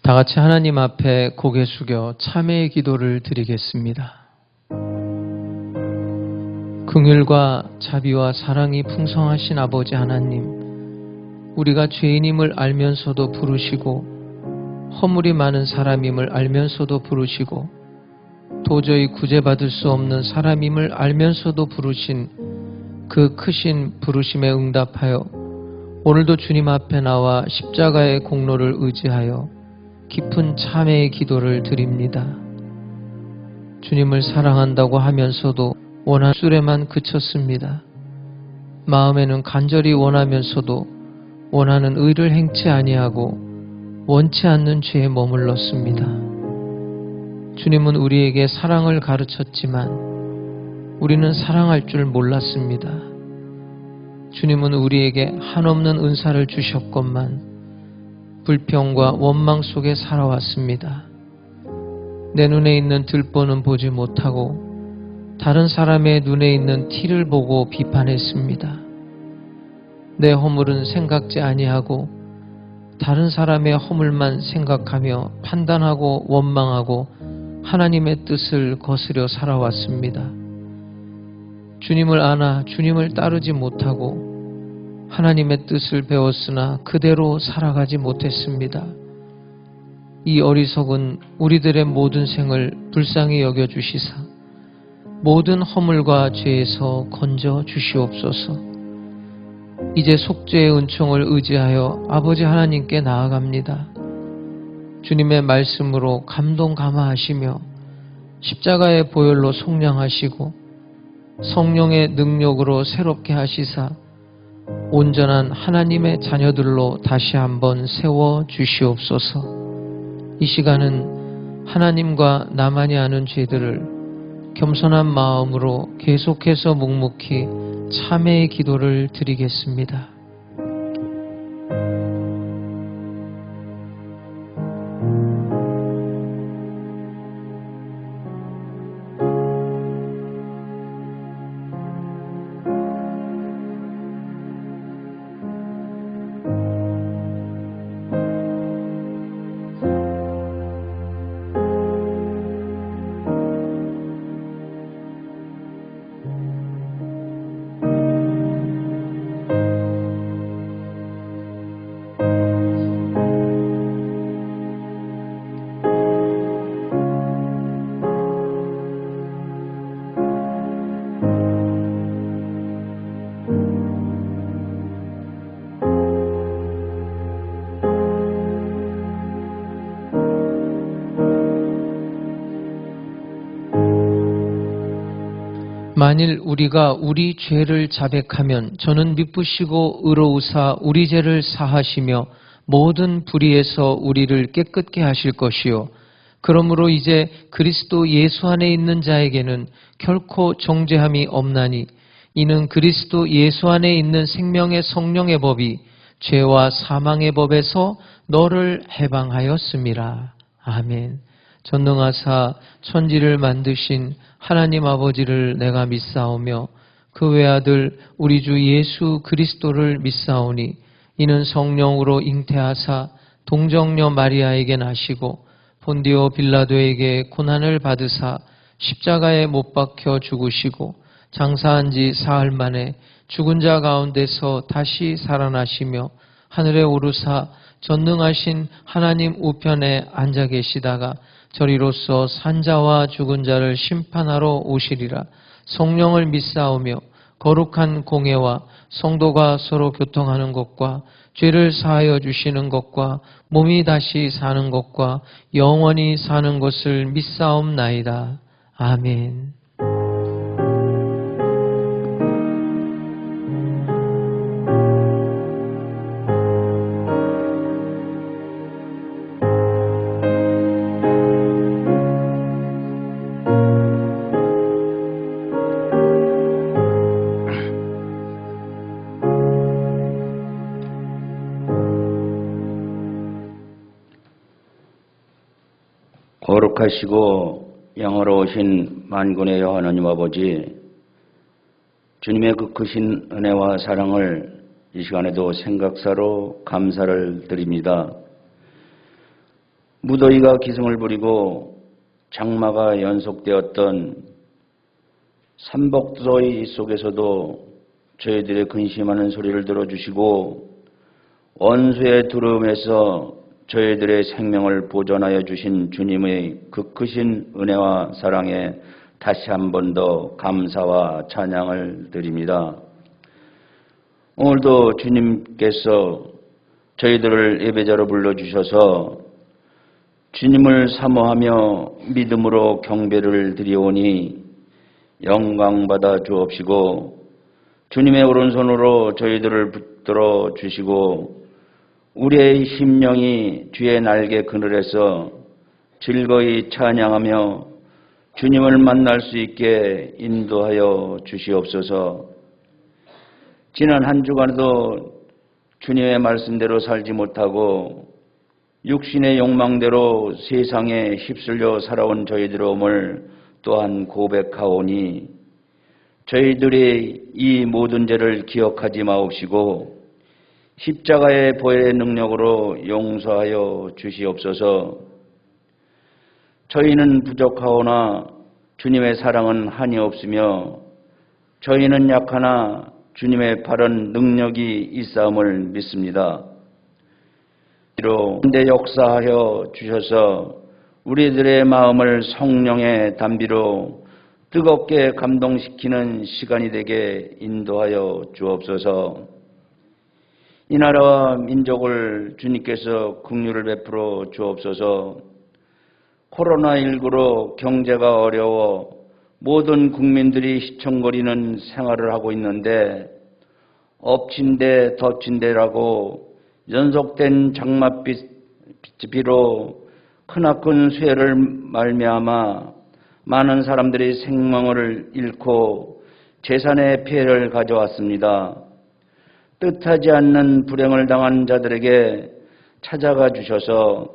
다 같이 하나님 앞에 고개 숙여 참회의 기도를 드리겠습니다. 긍휼과 자비와 사랑이 풍성하신 아버지 하나님, 우리가 죄인임을 알면서도 부르시고 허물이 많은 사람임을 알면서도 부르시고 도저히 구제받을 수 없는 사람임을 알면서도 부르신 그 크신 부르심에 응답하여 오늘도 주님 앞에 나와 십자가의 공로를 의지하여 깊은 참회의 기도를 드립니다. 주님을 사랑한다고 하면서도 원한 술에만 그쳤습니다. 마음에는 간절히 원하면서도 원하는 의를 행치 아니하고 원치 않는 죄에 머물렀습니다. 주님은 우리에게 사랑을 가르쳤지만 우리는 사랑할 줄 몰랐습니다. 주님은 우리에게 한없는 은사를 주셨건만 불평과 원망 속에 살아왔습니다. 내 눈에 있는 들보는 보지 못하고 다른 사람의 눈에 있는 티를 보고 비판했습니다. 내 허물은 생각지 아니하고 다른 사람의 허물만 생각하며 판단하고 원망하고 하나님의 뜻을 거스려 살아왔습니다. 주님을 아나 주님을 따르지 못하고 하나님의 뜻을 배웠으나 그대로 살아가지 못했습니다. 이 어리석은 우리들의 모든 생을 불쌍히 여겨주시사 모든 허물과 죄에서 건져 주시옵소서. 이제 속죄의 은총을 의지하여 아버지 하나님께 나아갑니다. 주님의 말씀으로 감동 감화하시며 십자가의 보혈로 속량하시고 성령의 능력으로 새롭게 하시사 온전한 하나님의 자녀들로 다시 한번 세워 주시옵소서. 이 시간은 하나님과 나만이 아는 죄들을 겸손한 마음으로 계속해서 묵묵히 참회의 기도를 드리겠습니다. 만일 우리가 우리 죄를 자백하면 저는 미쁘시고 의로우사 우리 죄를 사하시며 모든 불의에서 우리를 깨끗게 하실 것이요 그러므로 이제 그리스도 예수 안에 있는 자에게는 결코 정죄함이 없나니 이는 그리스도 예수 안에 있는 생명의 성령의 법이 죄와 사망의 법에서 너를 해방하였음이라. 아멘. 전능하사 천지를 만드신 하나님 아버지를 내가 믿사오며 그 외아들 우리 주 예수 그리스도를 믿사오니 이는 성령으로 잉태하사 동정녀 마리아에게 나시고 본디오 빌라도에게 고난을 받으사 십자가에 못 박혀 죽으시고 장사한 지 사흘 만에 죽은 자 가운데서 다시 살아나시며 하늘에 오르사 전능하신 하나님 우편에 앉아 계시다가 저리로서 산자와 죽은 자를 심판하러 오시리라. 성령을 믿사오며 거룩한 공예와 성도가 서로 교통하는 것과 죄를 사하여 주시는 것과 몸이 다시 사는 것과 영원히 사는 것을 믿사옵나이다. 아멘. 거룩하시고 영화로우신 만군의 여호와 하나님 아버지, 주님의 그 크신 은혜와 사랑을 이 시간에도 생각사로 감사를 드립니다. 무더위가 기승을 부리고 장마가 연속되었던 삼복더위 속에서도 저희들의 근심하는 소리를 들어주시고 원수의 두려움에서 저희들의 생명을 보존하여 주신 주님의 그 크신 은혜와 사랑에 다시 한 번 더 감사와 찬양을 드립니다. 오늘도 주님께서 저희들을 예배자로 불러주셔서 주님을 사모하며 믿음으로 경배를 드리오니 영광받아 주옵시고 주님의 오른손으로 저희들을 붙들어 주시고 우리의 심령이 주의 날개 그늘에서 즐거이 찬양하며 주님을 만날 수 있게 인도하여 주시옵소서. 지난 한 주간도 주님의 말씀대로 살지 못하고 육신의 욕망대로 세상에 휩쓸려 살아온 저희들임을 또한 고백하오니 저희들이 이 모든 죄를 기억하지 마옵시고 십자가의 보혈의 능력으로 용서하여 주시옵소서. 저희는 부족하오나 주님의 사랑은 한이 없으며 저희는 약하나 주님의 바른 능력이 있사옴을 믿습니다. 이로 역사하여 주셔서 우리들의 마음을 성령의 담비로 뜨겁게 감동시키는 시간이 되게 인도하여 주옵소서. 이 나라와 민족을 주님께서 긍휼을 베풀어 주옵소서. 코로나19로 경제가 어려워 모든 국민들이 시청거리는 생활을 하고 있는데 엎친 데 덮친 데라고 연속된 장맛비로 크나큰 수해를 말미암아 많은 사람들이 생명을 잃고 재산의 피해를 가져왔습니다. 뜻하지 않는 불행을 당한 자들에게 찾아가 주셔서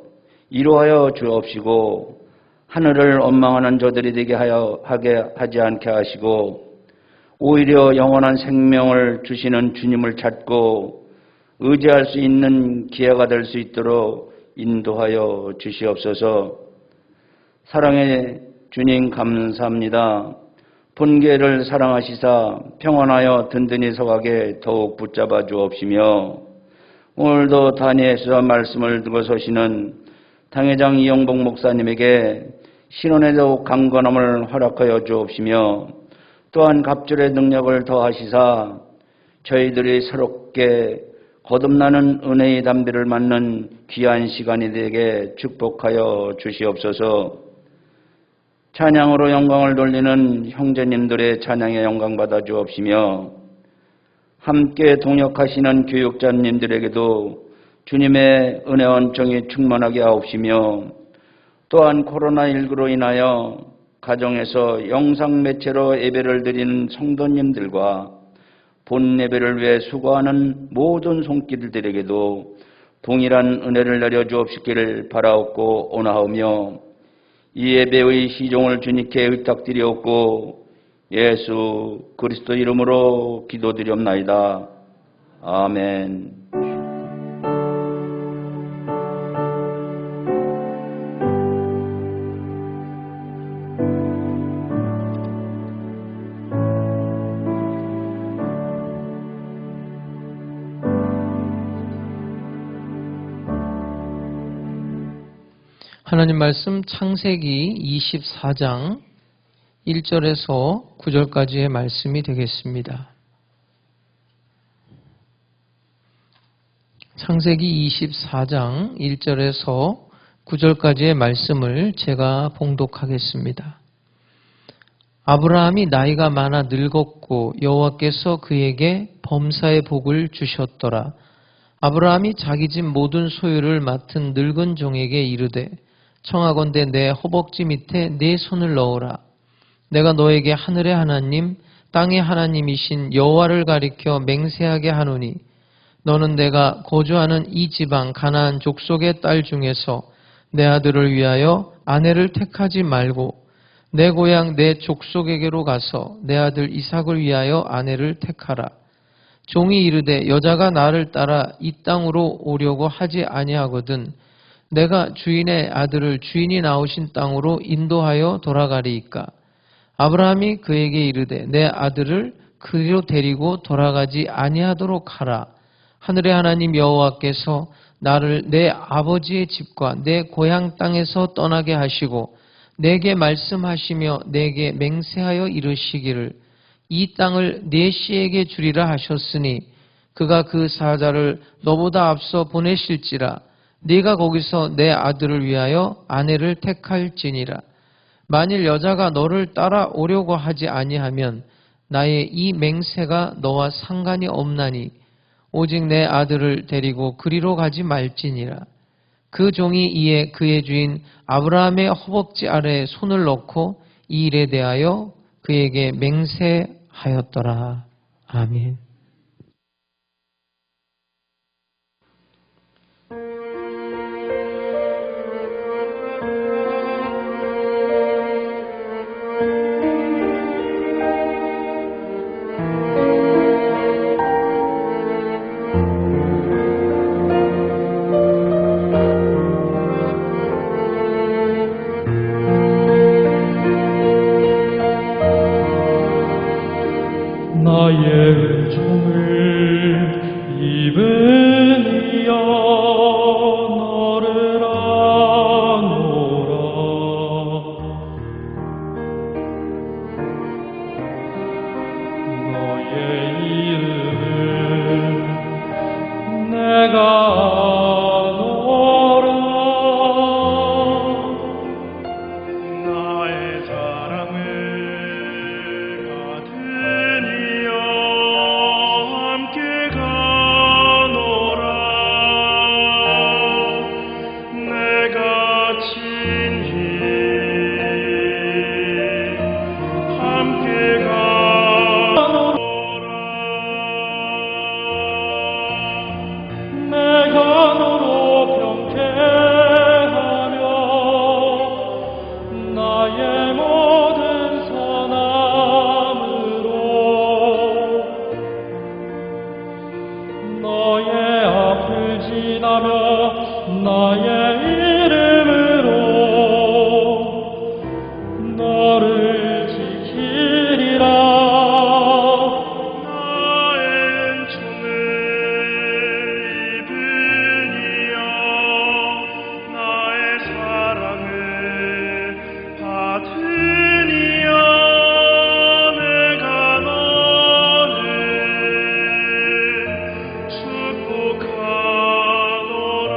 위로하여 주옵시고 하늘을 원망하는 저들이 되게 하지 않게 하시고 오히려 영원한 생명을 주시는 주님을 찾고 의지할 수 있는 기회가 될 수 있도록 인도하여 주시옵소서. 사랑의 주님 감사합니다. 본교회를 사랑하시사 평안하여 든든히 서가게 더욱 붙잡아 주옵시며 오늘도 단위에서 말씀을 두고 서시는 당회장 이영복 목사님에게 신원에도 강건함을 허락하여 주옵시며 또한 갑절의 능력을 더하시사 저희들이 새롭게 거듭나는 은혜의 담비를 맞는 귀한 시간이 되게 축복하여 주시옵소서. 찬양으로 영광을 돌리는 형제님들의 찬양에 영광 받아 주옵시며 함께 동역하시는 교육자님들에게도 주님의 은혜와 은총이 충만하게 하옵시며 또한 코로나19로 인하여 가정에서 영상 매체로 예배를 드리는 성도님들과 본 예배를 위해 수고하는 모든 손길들에게도 동일한 은혜를 내려 주옵시기를 바라옵고 원하오며 이 예배의 시종을 주님께 의탁드리옵고 예수 그리스도 이름으로 기도드리옵나이다. 아멘. 하나님 말씀 창세기 24장 1절에서 9절까지의 말씀이 되겠습니다. 창세기 24장 1절에서 9절까지의 말씀을 제가 봉독하겠습니다. 아브라함이 나이가 많아 늙었고 여호와께서 그에게 범사의 복을 주셨더라. 아브라함이 자기 집 모든 소유를 맡은 늙은 종에게 이르되 청하건대 내 허벅지 밑에 네 손을 넣어라. 내가 너에게 하늘의 하나님 땅의 하나님이신 여호와를 가리켜 맹세하게 하노니 너는 내가 거주하는 이 지방 가나안 족속의 딸 중에서 내 아들을 위하여 아내를 택하지 말고 내 고향 내 족속에게로 가서 내 아들 이삭을 위하여 아내를 택하라. 종이 이르되 여자가 나를 따라 이 땅으로 오려고 하지 아니하거든 내가 주인의 아들을 주인이 나오신 땅으로 인도하여 돌아가리이까? 아브라함이 그에게 이르되 내 아들을 그리로 데리고 돌아가지 아니하도록 하라. 하늘의 하나님 여호와께서 나를 내 아버지의 집과 내 고향 땅에서 떠나게 하시고 내게 말씀하시며 내게 맹세하여 이르시기를 이 땅을 네 씨에게 주리라 하셨으니 그가 그 사자를 너보다 앞서 보내실지라 네가 거기서 내 아들을 위하여 아내를 택할지니라. 만일 여자가 너를 따라오려고 하지 아니하면 나의 이 맹세가 너와 상관이 없나니 오직 내 아들을 데리고 그리로 가지 말지니라. 그 종이 이에 그의 주인 아브라함의 허벅지 아래에 손을 넣고 이 일에 대하여 그에게 맹세하였더라. 아멘. 나의 종을 입으니여 너를 아노라. 너의 이름은 내가 아노라. 나의 사랑을 나의 이름으로 너를 지키리라. 나의 종을 입으니여 나의 사랑을 받으니여 내가 너를 축복하노라.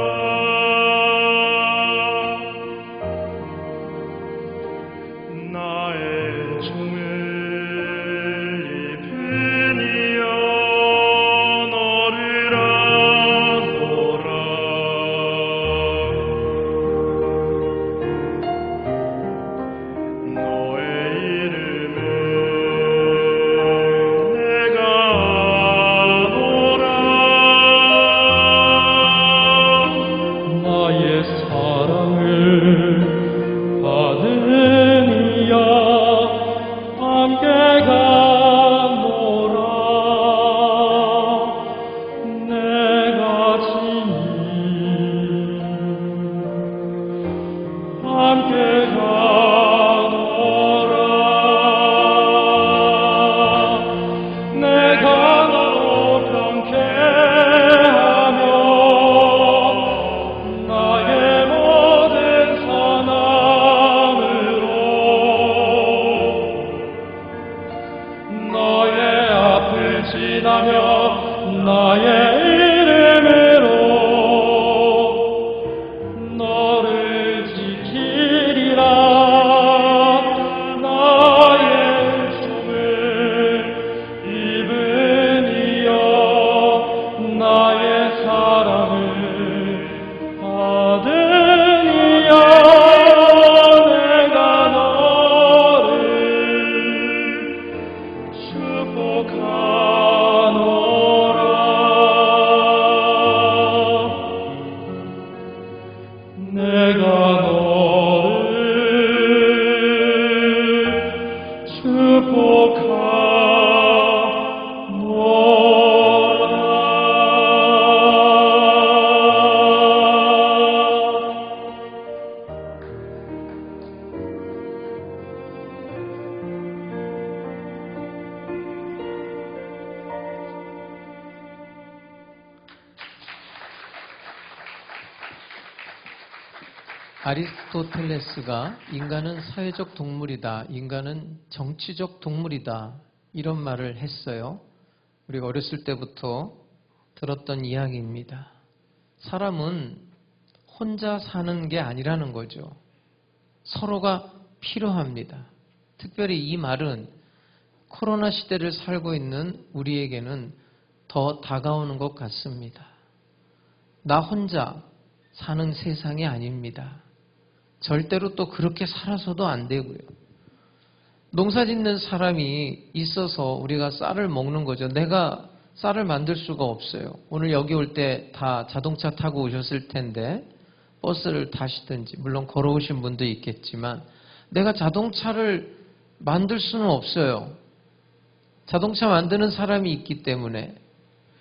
나의 종을 입으니여 너를 아노라. 너의 이름은 내가 아노라. 나의 사랑을 받으니야 함께 가노라. 내가 지니 함께 가노라. 내가 너로 경쾌하며 나의 모든 선함으로 너의 앞을 지나며 나의 이름으로 너를 지키리라. 나의 종을 입으니여 나의 사랑을 받으니여 내가 너를 축복하노라. 내가 너를 축복하노라. 아리스토텔레스가 인간은 사회적 동물이다, 인간은 정치적 동물이다, 이런 말을 했어요. 우리가 어렸을 때부터 들었던 이야기입니다. 사람은 혼자 사는 게 아니라는 거죠. 서로가 필요합니다. 특별히 이 말은 코로나 시대를 살고 있는 우리에게는 더 다가오는 것 같습니다. 나 혼자 사는 세상이 아닙니다. 절대로 또 그렇게 살아서도 안 되고요. 농사 짓는 사람이 있어서 우리가 쌀을 먹는 거죠. 내가 쌀을 만들 수가 없어요. 오늘 여기 올 때 다 자동차 타고 오셨을 텐데 버스를 타시든지, 물론 걸어오신 분도 있겠지만 내가 자동차를 만들 수는 없어요. 자동차 만드는 사람이 있기 때문에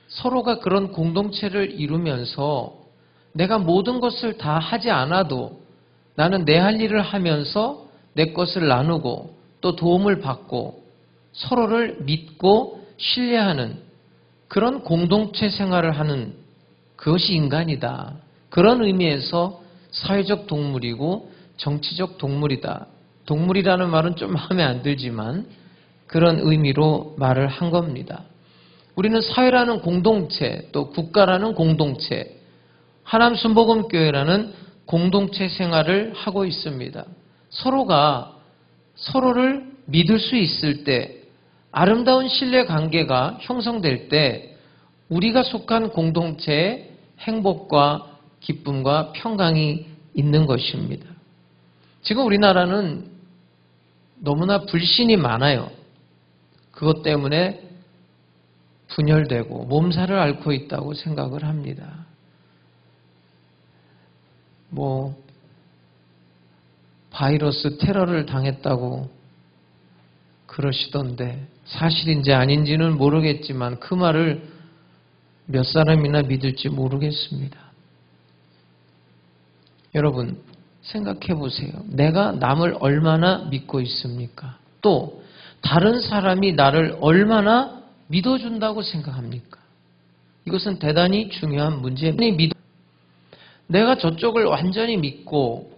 서로가 그런 공동체를 이루면서 내가 모든 것을 다 하지 않아도 나는 내 할 일을 하면서 내 것을 나누고 또 도움을 받고 서로를 믿고 신뢰하는 그런 공동체 생활을 하는 그것이 인간이다. 그런 의미에서 사회적 동물이고 정치적 동물이다. 동물이라는 말은 좀 마음에 안 들지만 그런 의미로 말을 한 겁니다. 우리는 사회라는 공동체, 또 국가라는 공동체, 하남 순복음교회라는 공동체 생활을 하고 있습니다. 서로가 서로를 믿을 수 있을 때, 아름다운 신뢰 관계가 형성될 때 우리가 속한 공동체에 행복과 기쁨과 평강이 있는 것입니다. 지금 우리나라는 너무나 불신이 많아요. 그것 때문에 분열되고 몸살을 앓고 있다고 생각을 합니다. 바이러스 테러를 당했다고 그러시던데 사실인지 아닌지는 모르겠지만 그 말을 몇 사람이나 믿을지 모르겠습니다. 여러분 생각해 보세요. 내가 남을 얼마나 믿고 있습니까? 또 다른 사람이 나를 얼마나 믿어준다고 생각합니까? 이것은 대단히 중요한 문제입니다. 내가 저쪽을 완전히 믿고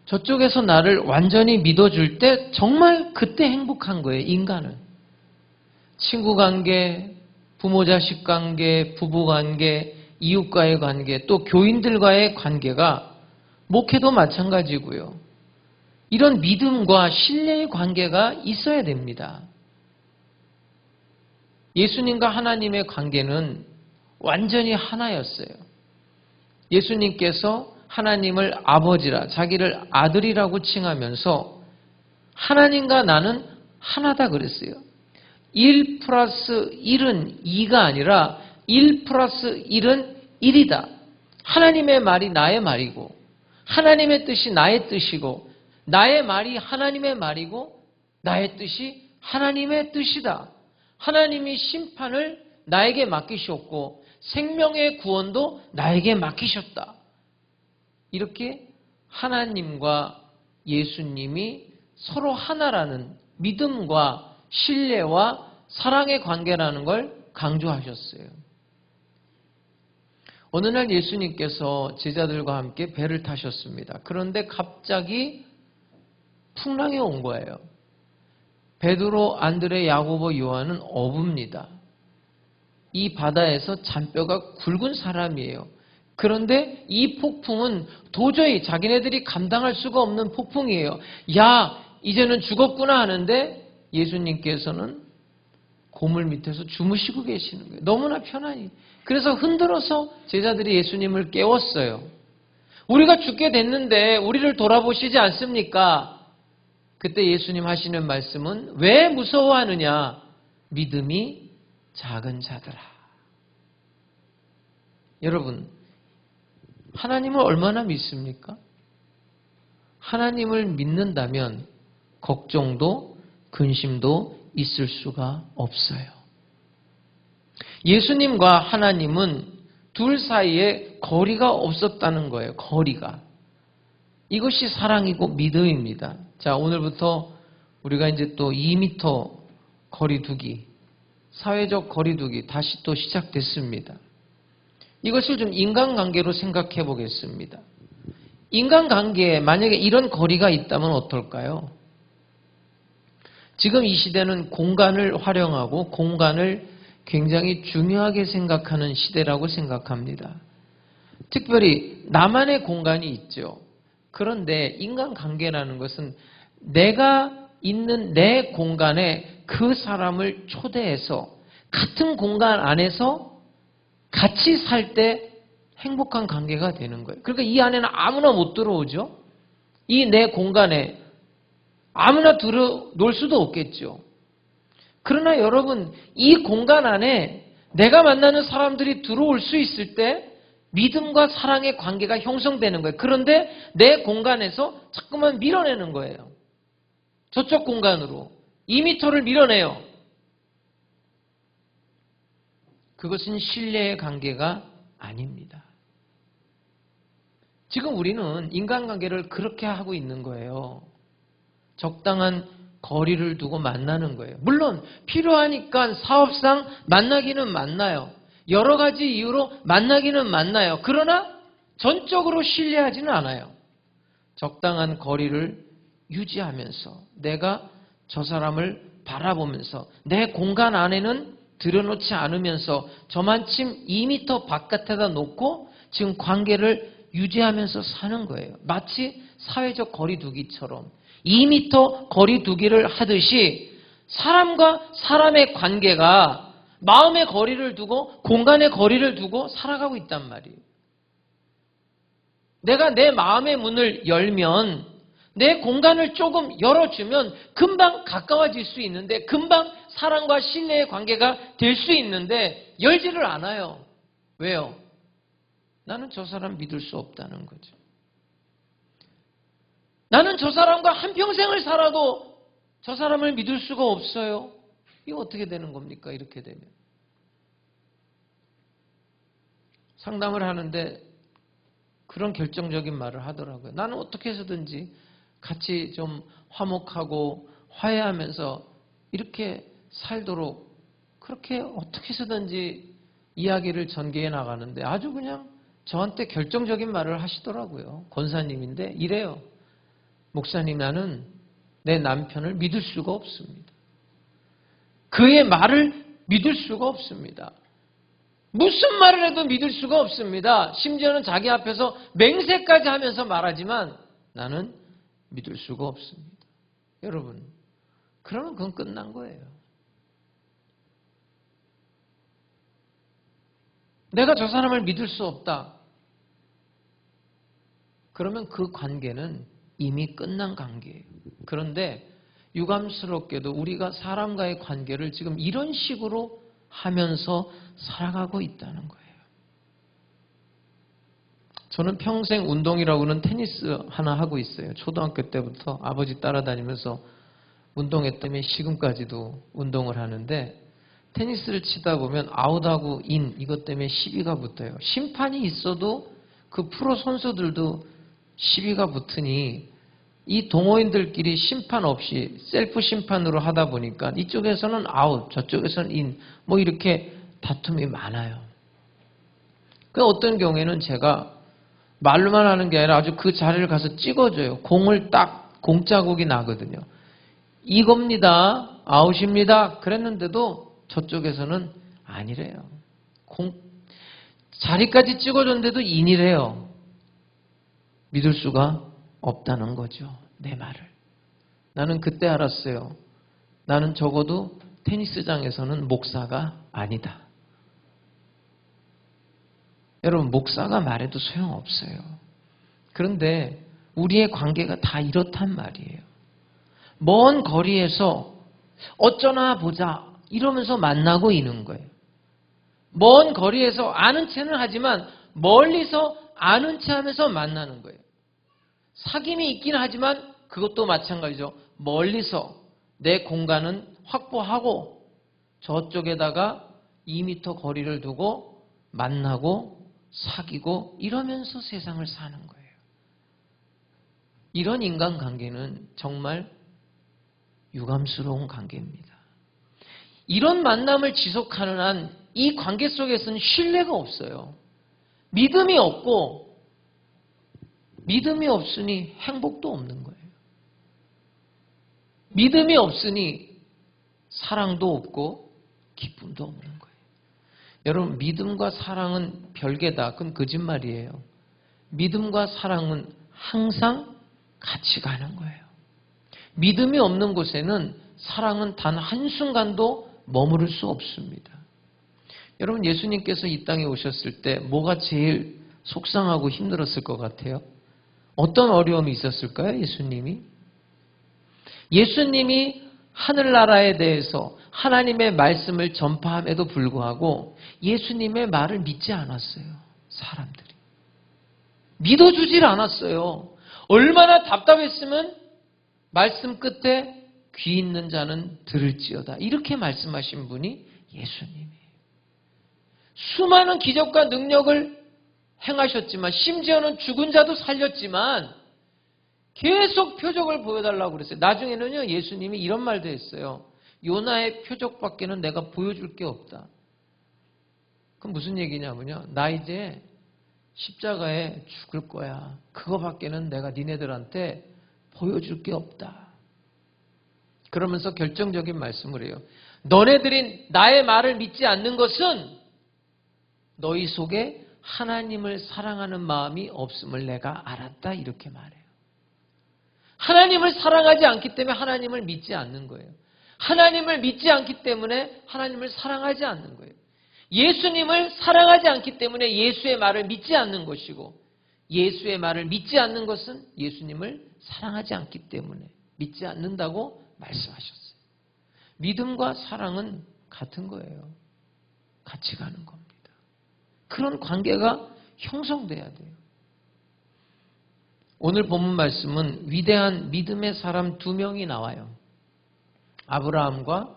저쪽에서 나를 완전히 믿어줄 때 정말 그때 행복한 거예요. 인간은. 친구 관계, 부모 자식 관계, 부부 관계, 이웃과의 관계, 또 교인들과의 관계가 목회도 마찬가지고요. 이런 믿음과 신뢰의 관계가 있어야 됩니다. 예수님과 하나님의 관계는 완전히 하나였어요. 예수님께서 하나님을 아버지라, 자기를 아들이라고 칭하면서 하나님과 나는 하나다 그랬어요. 1 플러스 1은 2가 아니라 1 플러스 1은 1이다. 하나님의 말이 나의 말이고 하나님의 뜻이 나의 뜻이고 나의 말이 하나님의 말이고 나의 뜻이 하나님의 뜻이다. 하나님이 심판을 나에게 맡기셨고 생명의 구원도 나에게 맡기셨다. 이렇게 하나님과 예수님이 서로 하나라는 믿음과 신뢰와 사랑의 관계라는 걸 강조하셨어요. 어느 날 예수님께서 제자들과 함께 배를 타셨습니다. 그런데 갑자기 풍랑이 온 거예요. 베드로, 안드레, 야고보, 요한은 어부입니다. 이 바다에서 잔뼈가 굵은 사람이에요. 그런데 이 폭풍은 도저히 자기네들이 감당할 수가 없는 폭풍이에요. 야, 이제는 죽었구나 하는데 예수님께서는 고물 밑에서 주무시고 계시는 거예요. 너무나 편안히. 그래서 흔들어서 제자들이 예수님을 깨웠어요. 우리가 죽게 됐는데 우리를 돌아보시지 않습니까? 그때 예수님 하시는 말씀은 왜 무서워하느냐? 믿음이 작은 자들아. 여러분, 하나님을 얼마나 믿습니까? 하나님을 믿는다면 걱정도 근심도 있을 수가 없어요. 예수님과 하나님은 둘 사이에 거리가 없었다는 거예요. 거리가. 이것이 사랑이고 믿음입니다. 자, 오늘부터 우리가 이제 또 2m 거리두기, 사회적 거리두기 다시 또 시작됐습니다. 이것을 좀 인간관계로 생각해 보겠습니다. 인간관계에 만약에 이런 거리가 있다면 어떨까요? 지금 이 시대는 공간을 활용하고 공간을 굉장히 중요하게 생각하는 시대라고 생각합니다. 특별히 나만의 공간이 있죠. 그런데 인간관계라는 것은 내가 있는 내 공간에 그 사람을 초대해서 같은 공간 안에서 같이 살 때 행복한 관계가 되는 거예요. 그러니까 이 안에는 아무나 못 들어오죠. 이 내 공간에 아무나 들어놓을 수도 없겠죠. 그러나 여러분, 이 공간 안에 내가 만나는 사람들이 들어올 수 있을 때 믿음과 사랑의 관계가 형성되는 거예요. 그런데 내 공간에서 자꾸만 밀어내는 거예요. 저쪽 공간으로 2m를 밀어내요. 그것은 신뢰의 관계가 아닙니다. 지금 우리는 인간관계를 그렇게 하고 있는 거예요. 적당한 거리를 두고 만나는 거예요. 물론 필요하니까 사업상 만나기는 만나요. 여러 가지 이유로 만나기는 만나요. 그러나 전적으로 신뢰하지는 않아요. 적당한 거리를 유지하면서 내가 저 사람을 바라보면서 내 공간 안에는 들여놓지 않으면서 저만침 2m 바깥에다 놓고 지금 관계를 유지하면서 사는 거예요. 마치 사회적 거리두기처럼 2m 거리두기를 하듯이 사람과 사람의 관계가 마음의 거리를 두고 공간의 거리를 두고 살아가고 있단 말이에요. 내가 내 마음의 문을 열면 내 공간을 조금 열어주면 금방 가까워질 수 있는데 금방 사랑과 신뢰의 관계가 될 수 있는데 열지를 않아요. 왜요? 나는 저 사람 믿을 수 없다는 거죠. 나는 저 사람과 한평생을 살아도 저 사람을 믿을 수가 없어요. 이거 어떻게 되는 겁니까? 이렇게 되면. 상담을 하는데 그런 결정적인 말을 하더라고요. 나는 어떻게 해서든지 같이 좀 화목하고 화해하면서 이렇게 살도록 그렇게 어떻게 해서든지 이야기를 전개해 나가는데 아주 그냥 저한테 결정적인 말을 하시더라고요. 권사님인데 이래요. 목사님, 나는 내 남편을 믿을 수가 없습니다. 그의 말을 믿을 수가 없습니다. 무슨 말을 해도 믿을 수가 없습니다. 심지어는 자기 앞에서 맹세까지 하면서 말하지만 나는 믿을 수가 없습니다. 여러분, 그러면 그건 끝난 거예요. 내가 저 사람을 믿을 수 없다. 그러면 그 관계는 이미 끝난 관계예요. 그런데 유감스럽게도 우리가 사람과의 관계를 지금 이런 식으로 하면서 살아가고 있다는 거예요. 저는 평생 운동이라고는 테니스 하나 하고 있어요. 초등학교 때부터 아버지 따라다니면서 운동했다며 지금까지도 운동을 하는데 테니스를 치다 보면 아웃하고 인 이것 때문에 시비가 붙어요. 심판이 있어도 그 프로 선수들도 시비가 붙으니 이 동호인들끼리 심판 없이 셀프 심판으로 하다 보니까 이쪽에서는 아웃, 저쪽에서는 인, 뭐 이렇게 다툼이 많아요. 그 어떤 경우에는 제가 말로만 하는 게 아니라 아주 그 자리를 가서 찍어줘요. 공을 딱 공자국이 나거든요. 이겁니다. 아웃입니다. 그랬는데도 저쪽에서는 아니래요. 자리까지 찍어줬는데도 인이래요. 믿을 수가 없다는 거죠. 내 말을. 나는 그때 알았어요. 나는 적어도 테니스장에서는 목사가 아니다. 여러분, 목사가 말해도 소용없어요. 그런데 우리의 관계가 다 이렇단 말이에요. 먼 거리에서 어쩌나 보자 이러면서 만나고 있는 거예요. 먼 거리에서 아는 체는 하지만 멀리서 아는 체 하면서 만나는 거예요. 사귐이 있긴 하지만 그것도 마찬가지죠. 멀리서 내 공간은 확보하고 저쪽에다가 2m 거리를 두고 만나고 사귀고 이러면서 세상을 사는 거예요. 이런 인간관계는 정말 유감스러운 관계입니다. 이런 만남을 지속하는 한 이 관계 속에서는 신뢰가 없어요. 믿음이 없고 믿음이 없으니 행복도 없는 거예요. 믿음이 없으니 사랑도 없고 기쁨도 없는 거예요. 여러분, 믿음과 사랑은 별개다. 그건 거짓말이에요. 믿음과 사랑은 항상 같이 가는 거예요. 믿음이 없는 곳에는 사랑은 단 한순간도 머무를 수 없습니다. 여러분, 예수님께서 이 땅에 오셨을 때 뭐가 제일 속상하고 힘들었을 것 같아요? 어떤 어려움이 있었을까요? 예수님이 하늘나라에 대해서 하나님의 말씀을 전파함에도 불구하고 예수님의 말을 믿지 않았어요. 사람들이. 믿어주질 않았어요. 얼마나 답답했으면 말씀 끝에 귀 있는 자는 들을지어다. 이렇게 말씀하신 분이 예수님이에요. 수많은 기적과 능력을 행하셨지만, 심지어는 죽은 자도 살렸지만 계속 표적을 보여달라고 그랬어요. 나중에는요, 예수님이 이런 말도 했어요. 요나의 표적밖에는 내가 보여줄 게 없다. 그럼 무슨 얘기냐면요, 나 이제 십자가에 죽을 거야. 그거밖에는 내가 니네들한테 보여줄 게 없다. 그러면서 결정적인 말씀을 해요. 너네들이 나의 말을 믿지 않는 것은 너희 속에 하나님을 사랑하는 마음이 없음을 내가 알았다. 이렇게 말해요. 하나님을 사랑하지 않기 때문에 하나님을 믿지 않는 거예요. 하나님을 믿지 않기 때문에 하나님을 사랑하지 않는 거예요. 예수님을 사랑하지 않기 때문에 예수의 말을 믿지 않는 것이고, 예수의 말을 믿지 않는 것은 예수님을 사랑하지 않기 때문에 믿지 않는다고 말씀하셨어요. 믿음과 사랑은 같은 거예요. 같이 가는 겁니다. 그런 관계가 형성돼야 돼요. 오늘 본문 말씀은 위대한 믿음의 사람 두 명이 나와요. 아브라함과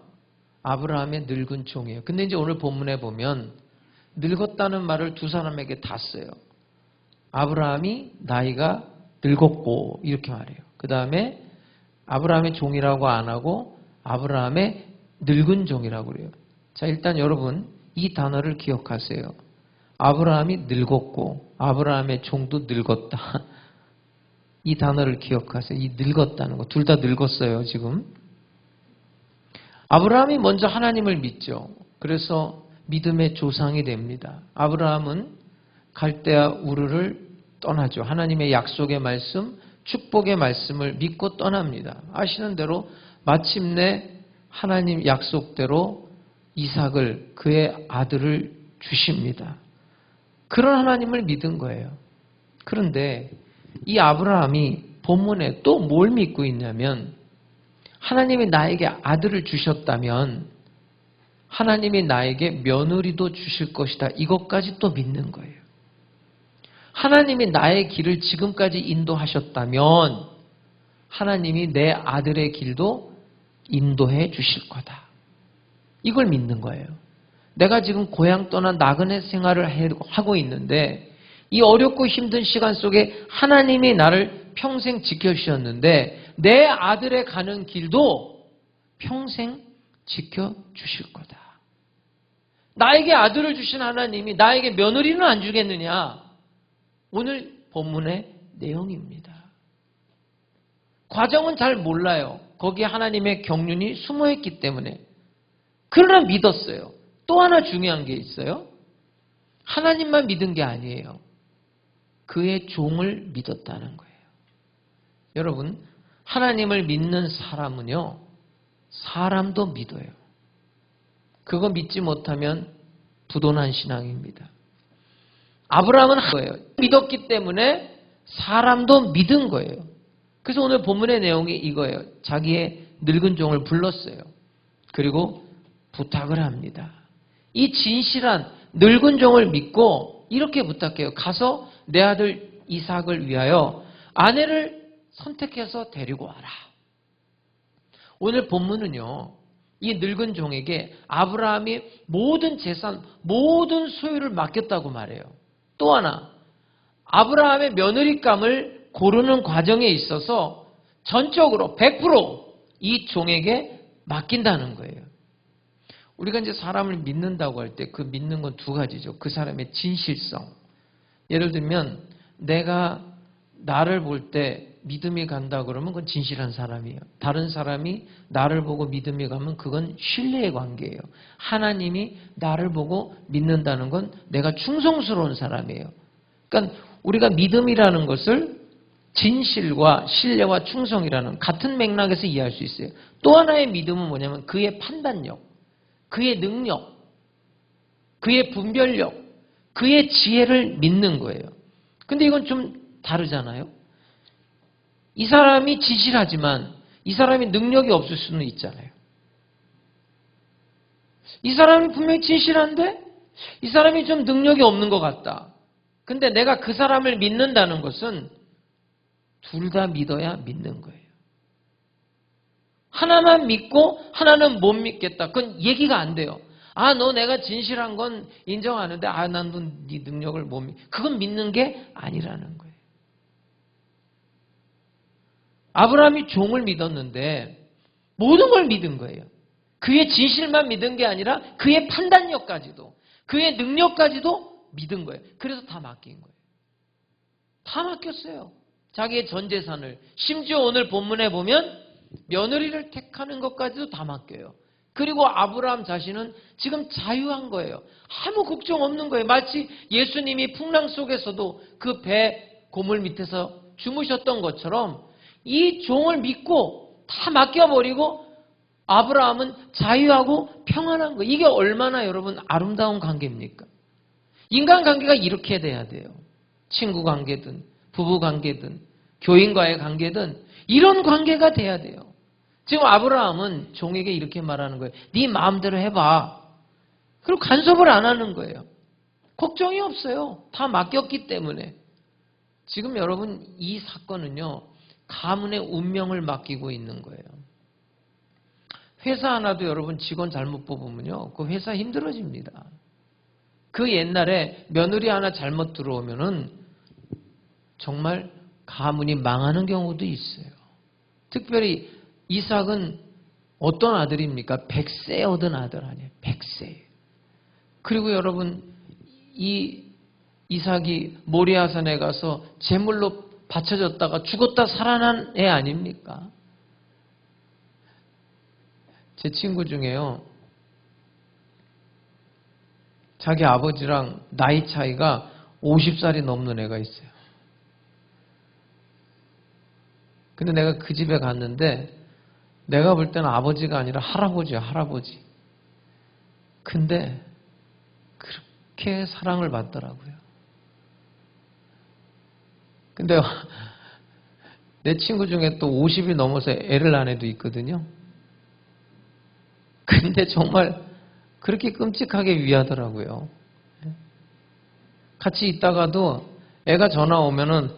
아브라함의 늙은 종이에요. 근데 이제 오늘 본문에 보면 늙었다는 말을 두 사람에게 다 써요. 아브라함이 나이가 늙었고 이렇게 말해요. 그 다음에 아브라함의 종이라고 안 하고 아브라함의 늙은 종이라고 그래요. 자, 일단 여러분 이 단어를 기억하세요. 아브라함이 늙었고 아브라함의 종도 늙었다. 이 단어를 기억하세요. 이 늙었다는 거. 둘 다 늙었어요, 지금. 아브라함이 먼저 하나님을 믿죠. 그래서 믿음의 조상이 됩니다. 아브라함은 갈대아 우르를 떠나죠. 하나님의 약속의 말씀, 축복의 말씀을 믿고 떠납니다. 아시는 대로 마침내 하나님 약속대로 이삭을, 그의 아들을 주십니다. 그런 하나님을 믿은 거예요. 그런데 이 아브라함이 본문에 또 뭘 믿고 있냐면, 하나님이 나에게 아들을 주셨다면 하나님이 나에게 며느리도 주실 것이다. 이것까지 또 믿는 거예요. 하나님이 나의 길을 지금까지 인도하셨다면 하나님이 내 아들의 길도 인도해 주실 거다. 이걸 믿는 거예요. 내가 지금 고향 떠나 나그네 생활을 하고 있는데 이 어렵고 힘든 시간 속에 하나님이 나를 평생 지켜주셨는데 내 아들의 가는 길도 평생 지켜주실 거다. 나에게 아들을 주신 하나님이 나에게 며느리는 안 주겠느냐? 오늘 본문의 내용입니다. 과정은 잘 몰라요. 거기에 하나님의 경륜이 숨어있기 때문에. 그러나 믿었어요. 또 하나 중요한 게 있어요. 하나님만 믿은 게 아니에요. 그의 종을 믿었다는 거예요. 여러분, 하나님을 믿는 사람은요, 사람도 믿어요. 그거 믿지 못하면 부도난 신앙입니다. 아브라함은 거예요. 믿었기 때문에 사람도 믿은 거예요. 그래서 오늘 본문의 내용이 이거예요. 자기의 늙은 종을 불렀어요. 그리고 부탁을 합니다. 이 진실한 늙은 종을 믿고 이렇게 부탁해요. 가서 내 아들 이삭을 위하여 아내를 선택해서 데리고 와라. 오늘 본문은요, 이 늙은 종에게 아브라함이 모든 재산, 모든 소유를 맡겼다고 말해요. 또 하나, 아브라함의 며느리감을 고르는 과정에 있어서 전적으로 100% 이 종에게 맡긴다는 거예요. 우리가 이제 사람을 믿는다고 할 때 그 믿는 건 두 가지죠. 그 사람의 진실성. 예를 들면 내가 나를 볼 때 믿음이 간다 그러면 그건 진실한 사람이에요. 다른 사람이 나를 보고 믿음이 가면 그건 신뢰의 관계예요. 하나님이 나를 보고 믿는다는 건 내가 충성스러운 사람이에요. 그러니까 우리가 믿음이라는 것을 진실과 신뢰와 충성이라는 같은 맥락에서 이해할 수 있어요. 또 하나의 믿음은 뭐냐면 그의 판단력, 그의 능력, 그의 분별력, 그의 지혜를 믿는 거예요. 근데 이건 좀 다르잖아요. 이 사람이 진실하지만 이 사람이 능력이 없을 수는 있잖아요. 이 사람이 분명히 진실한데 이 사람이 좀 능력이 없는 것 같다. 근데 내가 그 사람을 믿는다는 것은 둘 다 믿어야 믿는 거예요. 하나만 믿고 하나는 못 믿겠다. 그건 얘기가 안 돼요. 아, 너 내가 진실한 건 인정하는데 난 네 능력을 못 믿. 그건 믿는 게 아니라는 거예요. 아브라함이 종을 믿었는데 모든 걸 믿은 거예요. 그의 진실만 믿은 게 아니라 그의 판단력까지도, 그의 능력까지도 믿은 거예요. 그래서 다 맡긴 거예요. 다 맡겼어요. 자기의 전 재산을. 심지어 오늘 본문에 보면 며느리를 택하는 것까지도 다 맡겨요. 그리고 아브라함 자신은 지금 자유한 거예요. 아무 걱정 없는 거예요. 마치 예수님이 풍랑 속에서도 그 배 고물 밑에서 주무셨던 것처럼 이 종을 믿고 다 맡겨버리고 아브라함은 자유하고 평안한 거예요. 이게 얼마나 여러분 아름다운 관계입니까? 인간관계가 이렇게 돼야 돼요. 친구 관계든 부부 관계든 교인과의 관계든 이런 관계가 돼야 돼요. 지금 아브라함은 종에게 이렇게 말하는 거예요. 네 마음대로 해봐. 그리고 간섭을 안 하는 거예요. 걱정이 없어요. 다 맡겼기 때문에. 지금 여러분 이 사건은요. 가문의 운명을 맡기고 있는 거예요. 회사 하나도 여러분 직원 잘못 뽑으면요. 그 회사 힘들어집니다. 그 옛날에 며느리 하나 잘못 들어오면은 정말 가문이 망하는 경우도 있어요. 특별히 이삭은 어떤 아들입니까? 100세 얻은 아들 아니에요. 100세. 그리고 여러분 이 이삭이 모리아산에 가서 제물로 바쳐졌다가 죽었다 살아난 애 아닙니까? 제 친구 중에요. 자기 아버지랑 나이 차이가 50살이 넘는 애가 있어요. 근데 내가 그 집에 갔는데 내가 볼 때는 아버지가 아니라 할아버지야, 할아버지. 근데 그렇게 사랑을 받더라고요. 근데 내 친구 중에 또 50이 넘어서 애를 낳은 애도 있거든요. 근데 정말 그렇게 끔찍하게 위하더라고요. 같이 있다가도 애가 전화 오면은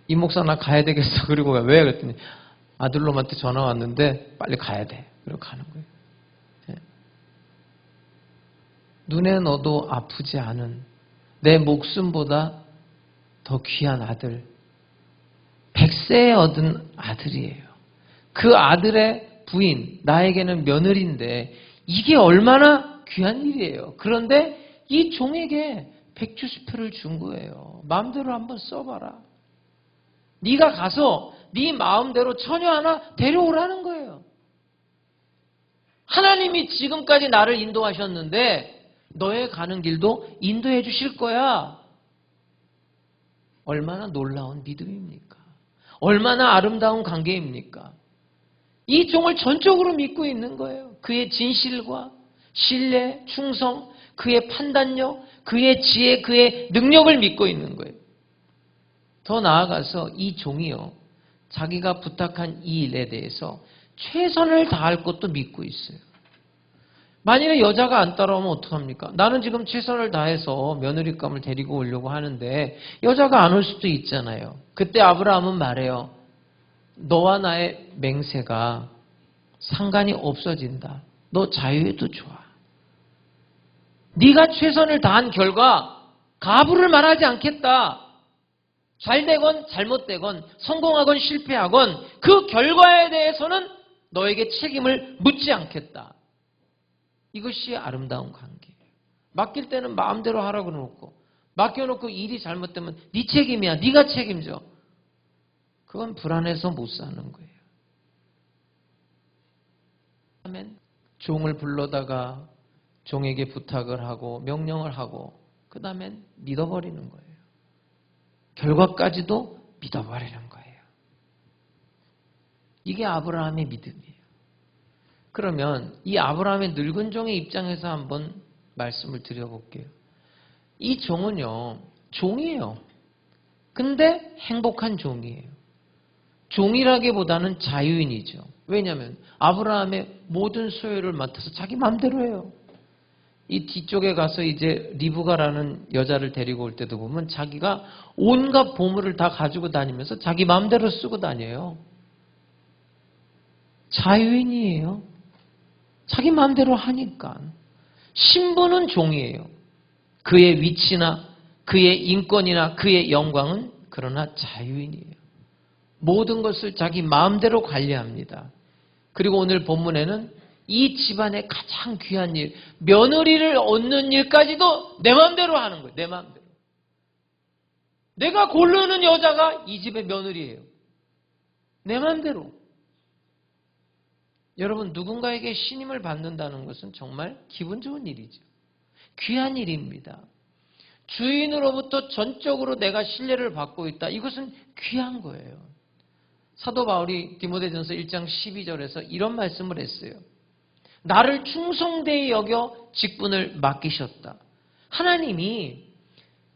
이 목사 나 가야 되겠어. 그리고 왜? 그랬더니 아들놈한테 전화 왔는데 빨리 가야 돼. 그리고 가는 거예요. 눈에 넣어도 아프지 않은 내 목숨보다 더 귀한 아들. 100세에 얻은 아들이에요. 그 아들의 부인, 나에게는 며느리인데 이게 얼마나 귀한 일이에요. 그런데 이 종에게 백주수표를 준 거예요. 마음대로 한번 써봐라. 네가 가서 네 마음대로 처녀 하나 데려오라는 거예요. 하나님이 지금까지 나를 인도하셨는데 너의 가는 길도 인도해 주실 거야. 얼마나 놀라운 믿음입니까? 얼마나 아름다운 관계입니까? 이 종을 전적으로 믿고 있는 거예요. 그의 진실과 신뢰, 충성, 그의 판단력, 그의 지혜, 그의 능력을 믿고 있는 거예요. 더 나아가서 이 종이요. 자기가 부탁한 이 일에 대해서 최선을 다할 것도 믿고 있어요. 만일에 여자가 안 따라오면 어떡합니까? 나는 지금 최선을 다해서 며느리감을 데리고 오려고 하는데 여자가 안 올 수도 있잖아요. 그때 아브라함은 말해요. 너와 나의 맹세가 상관이 없어진다. 너 자유해도 좋아. 네가 최선을 다한 결과 가부를 말하지 않겠다. 잘되건 잘못되건 성공하건 실패하건 그 결과에 대해서는 너에게 책임을 묻지 않겠다. 이것이 아름다운 관계예요. 맡길 때는 마음대로 하라고 놓고 맡겨놓고 일이 잘못되면 네 책임이야. 네가 책임져. 그건 불안해서 못 사는 거예요. 아멘. 종을 불러다가 종에게 부탁을 하고 명령을 하고 그 다음엔 믿어버리는 거예요. 결과까지도 믿어버리는 거예요. 이게 아브라함의 믿음이에요. 그러면 이 아브라함의 늙은 종의 입장에서 한번 말씀을 드려볼게요. 이 종은요, 종이에요. 근데 행복한 종이에요. 종이라기보다는 자유인이죠. 왜냐하면 아브라함의 모든 소유를 맡아서 자기 마음대로 해요. 이 뒤쪽에 가서 이제 리브가라는 여자를 데리고 올 때도 보면 자기가 온갖 보물을 다 가지고 다니면서 자기 마음대로 쓰고 다녀요. 자유인이에요. 자기 마음대로 하니까. 신부는 종이에요. 그의 위치나 그의 인권이나 그의 영광은 그러나 자유인이에요. 모든 것을 자기 마음대로 관리합니다. 그리고 오늘 본문에는 이 집안의 가장 귀한 일, 며느리를 얻는 일까지도 내 마음대로 하는 거예요. 내 마음대로. 내가 고르는 여자가 이 집의 며느리예요. 내 마음대로. 여러분, 누군가에게 신임을 받는다는 것은 정말 기분 좋은 일이죠. 귀한 일입니다. 주인으로부터 전적으로 내가 신뢰를 받고 있다. 이것은 귀한 거예요. 사도 바울이 디모데전서 1장 12절에서 이런 말씀을 했어요. 나를 충성되이 여겨 직분을 맡기셨다. 하나님이,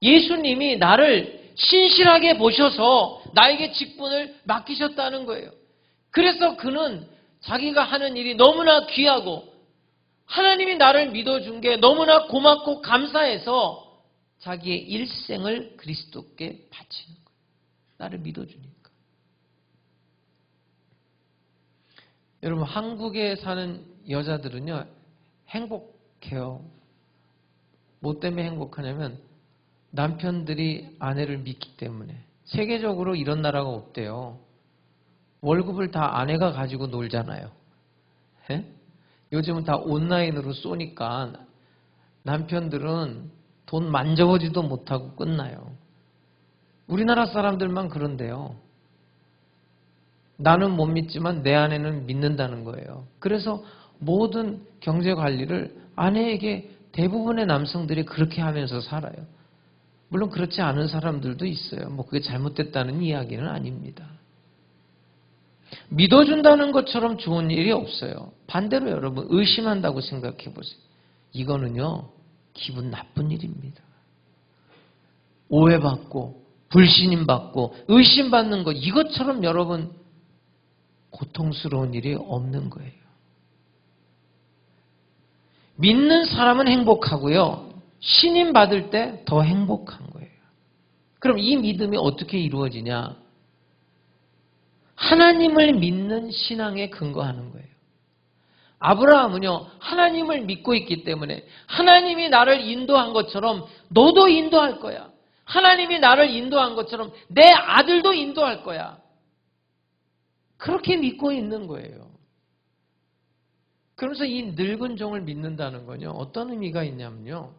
예수님이 나를 신실하게 보셔서 나에게 직분을 맡기셨다는 거예요. 그래서 그는 자기가 하는 일이 너무나 귀하고 하나님이 나를 믿어준 게 너무나 고맙고 감사해서 자기의 일생을 그리스도께 바치는 거예요. 나를 믿어주니까. 여러분, 한국에 사는 여자들은요, 행복해요. 뭐 때문에 행복하냐면 남편들이 아내를 믿기 때문에. 세계적으로 이런 나라가 없대요. 월급을 다 아내가 가지고 놀잖아요. 예? 요즘은 다 온라인으로 쏘니까 남편들은 돈 만져보지도 못하고 끝나요. 우리나라 사람들만 그런데요. 나는 못 믿지만 내 아내는 믿는다는 거예요. 그래서 모든 경제 관리를 아내에게 대부분의 남성들이 그렇게 하면서 살아요. 물론 그렇지 않은 사람들도 있어요. 뭐 그게 잘못됐다는 이야기는 아닙니다. 믿어준다는 것처럼 좋은 일이 없어요. 반대로 여러분, 의심한다고 생각해 보세요. 이거는요, 기분 나쁜 일입니다. 오해받고 불신임받고 의심받는 것, 이것처럼 여러분 고통스러운 일이 없는 거예요. 믿는 사람은 행복하고요, 신임받을 때 더 행복한 거예요. 그럼 이 믿음이 어떻게 이루어지냐? 하나님을 믿는 신앙에 근거하는 거예요. 아브라함은요, 하나님을 믿고 있기 때문에 하나님이 나를 인도한 것처럼 너도 인도할 거야. 하나님이 나를 인도한 것처럼 내 아들도 인도할 거야. 그렇게 믿고 있는 거예요. 그러면서 이 늙은 종을 믿는다는 건요, 어떤 의미가 있냐면요,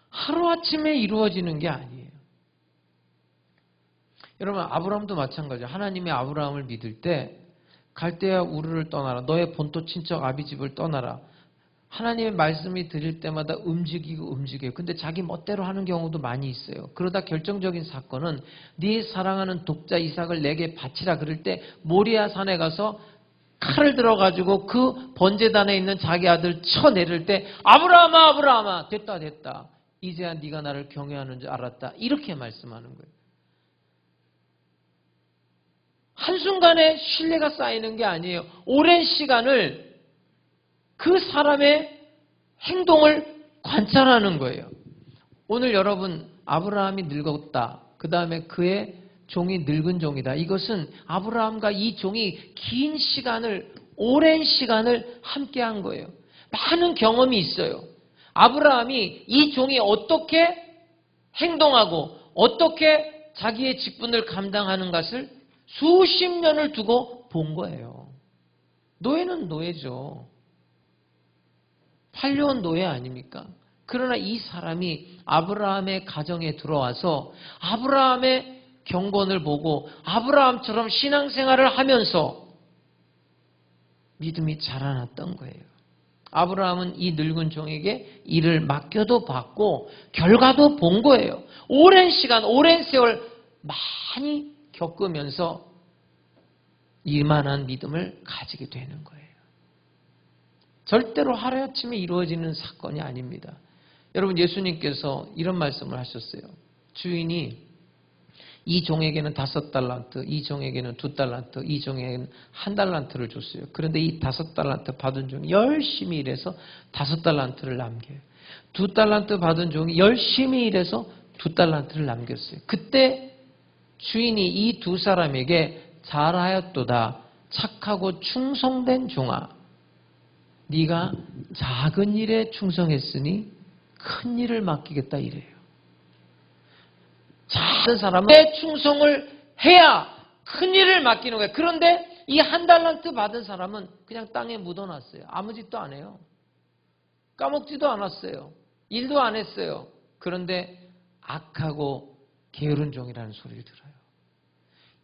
하루아침에 이루어지는 게 아니에요. 여러분, 아브라함도 마찬가지예요. 하나님이 아브라함을 믿을 때 갈대아 우르를 떠나라. 너의 본토 친척 아비집을 떠나라. 하나님의 말씀이 들릴 때마다 움직여요. 근데 자기 멋대로 하는 경우도 많이 있어요. 그러다 결정적인 사건은 네 사랑하는 독자 이삭을 내게 바치라 그럴 때 모리아 산에 가서 칼을 들어가지고 그 번제단에 있는 자기 아들 쳐내릴 때 아브라함아 아브라함아 됐다. 이제야 네가 나를 경외하는 줄 알았다. 이렇게 말씀하는 거예요. 한순간에 신뢰가 쌓이는 게 아니에요. 오랜 시간을 그 사람의 행동을 관찰하는 거예요. 오늘 여러분, 아브라함이 늙었다. 그 다음에 그의 종이 늙은 종이다. 이것은 아브라함과 이 종이 긴 시간을, 오랜 시간을 함께한 거예요. 많은 경험이 있어요. 아브라함이 이 종이 어떻게 행동하고 어떻게 자기의 직분을 감당하는 것을 수십 년을 두고 본 거예요. 노예는 노예죠. 팔려온 노예 아닙니까? 그러나 이 사람이 아브라함의 가정에 들어와서 아브라함의 경건을 보고 아브라함처럼 신앙생활을 하면서 믿음이 자라났던 거예요. 아브라함은 이 늙은 종에게 일을 맡겨도 받고 결과도 본 거예요. 오랜 시간, 오랜 세월 많이 겪으면서 이만한 믿음을 가지게 되는 거예요. 절대로 하루아침에 이루어지는 사건이 아닙니다. 여러분, 예수님께서 이런 말씀을 하셨어요. 주인이 이 종에게는 5달란트, 이 종에게는 2달란트, 이 종에게는 1달란트를 줬어요. 그런데 이 5달란트 받은 종이 열심히 일해서 5달란트를 남겨요. 2달란트 받은 종이 열심히 일해서 2달란트를 남겼어요. 그때 주인이 이 두 사람에게 잘하였도다, 착하고 충성된 종아, 네가 작은 일에 충성했으니 큰 일을 맡기겠다 이래요. 작은 사람은 내 충성을 해야 큰 일을 맡기는 거예요. 그런데 이 1달란트 받은 사람은 그냥 땅에 묻어놨어요. 아무 짓도 안 해요. 까먹지도 않았어요. 일도 안 했어요. 그런데 악하고 게으른 종이라는 소리를 들어요.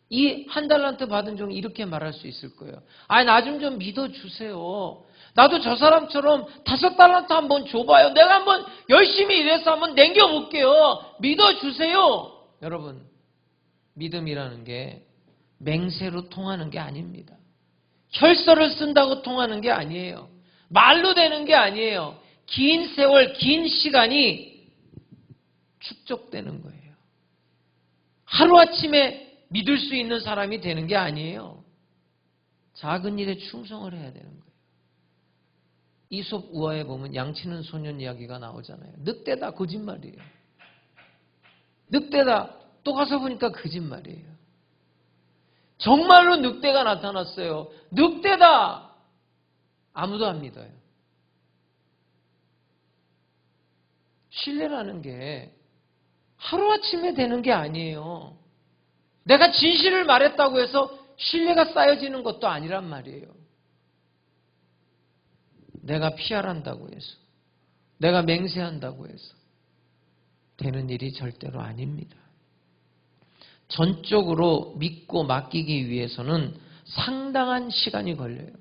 이 1달란트 받은 종이 이렇게 말할 수 있을 거예요. 아니, 나 좀 믿어주세요. 나도 저 사람처럼 5달란트 한번 줘봐요. 내가 한번 열심히 일해서 한번 남겨볼게요. 믿어주세요. 여러분, 믿음이라는 게 맹세로 통하는 게 아닙니다. 혈서를 쓴다고 통하는 게 아니에요. 말로 되는 게 아니에요. 긴 세월, 긴 시간이 축적되는 거예요. 하루아침에 믿을 수 있는 사람이 되는 게 아니에요. 작은 일에 충성을 해야 되는 거예요. 이솝 우화에 보면 양치는 소년 이야기가 나오잖아요. 늑대다, 거짓말이에요. 늑대다, 또 가서 보니까 거짓말이에요. 정말로 늑대가 나타났어요. 늑대다! 아무도 안 믿어요. 신뢰라는 게 하루아침에 되는 게 아니에요. 내가 진실을 말했다고 해서 신뢰가 쌓여지는 것도 아니란 말이에요. 내가 피할한다고 해서, 내가 맹세한다고 해서 되는 일이 절대로 아닙니다. 전적으로 믿고 맡기기 위해서는 상당한 시간이 걸려요.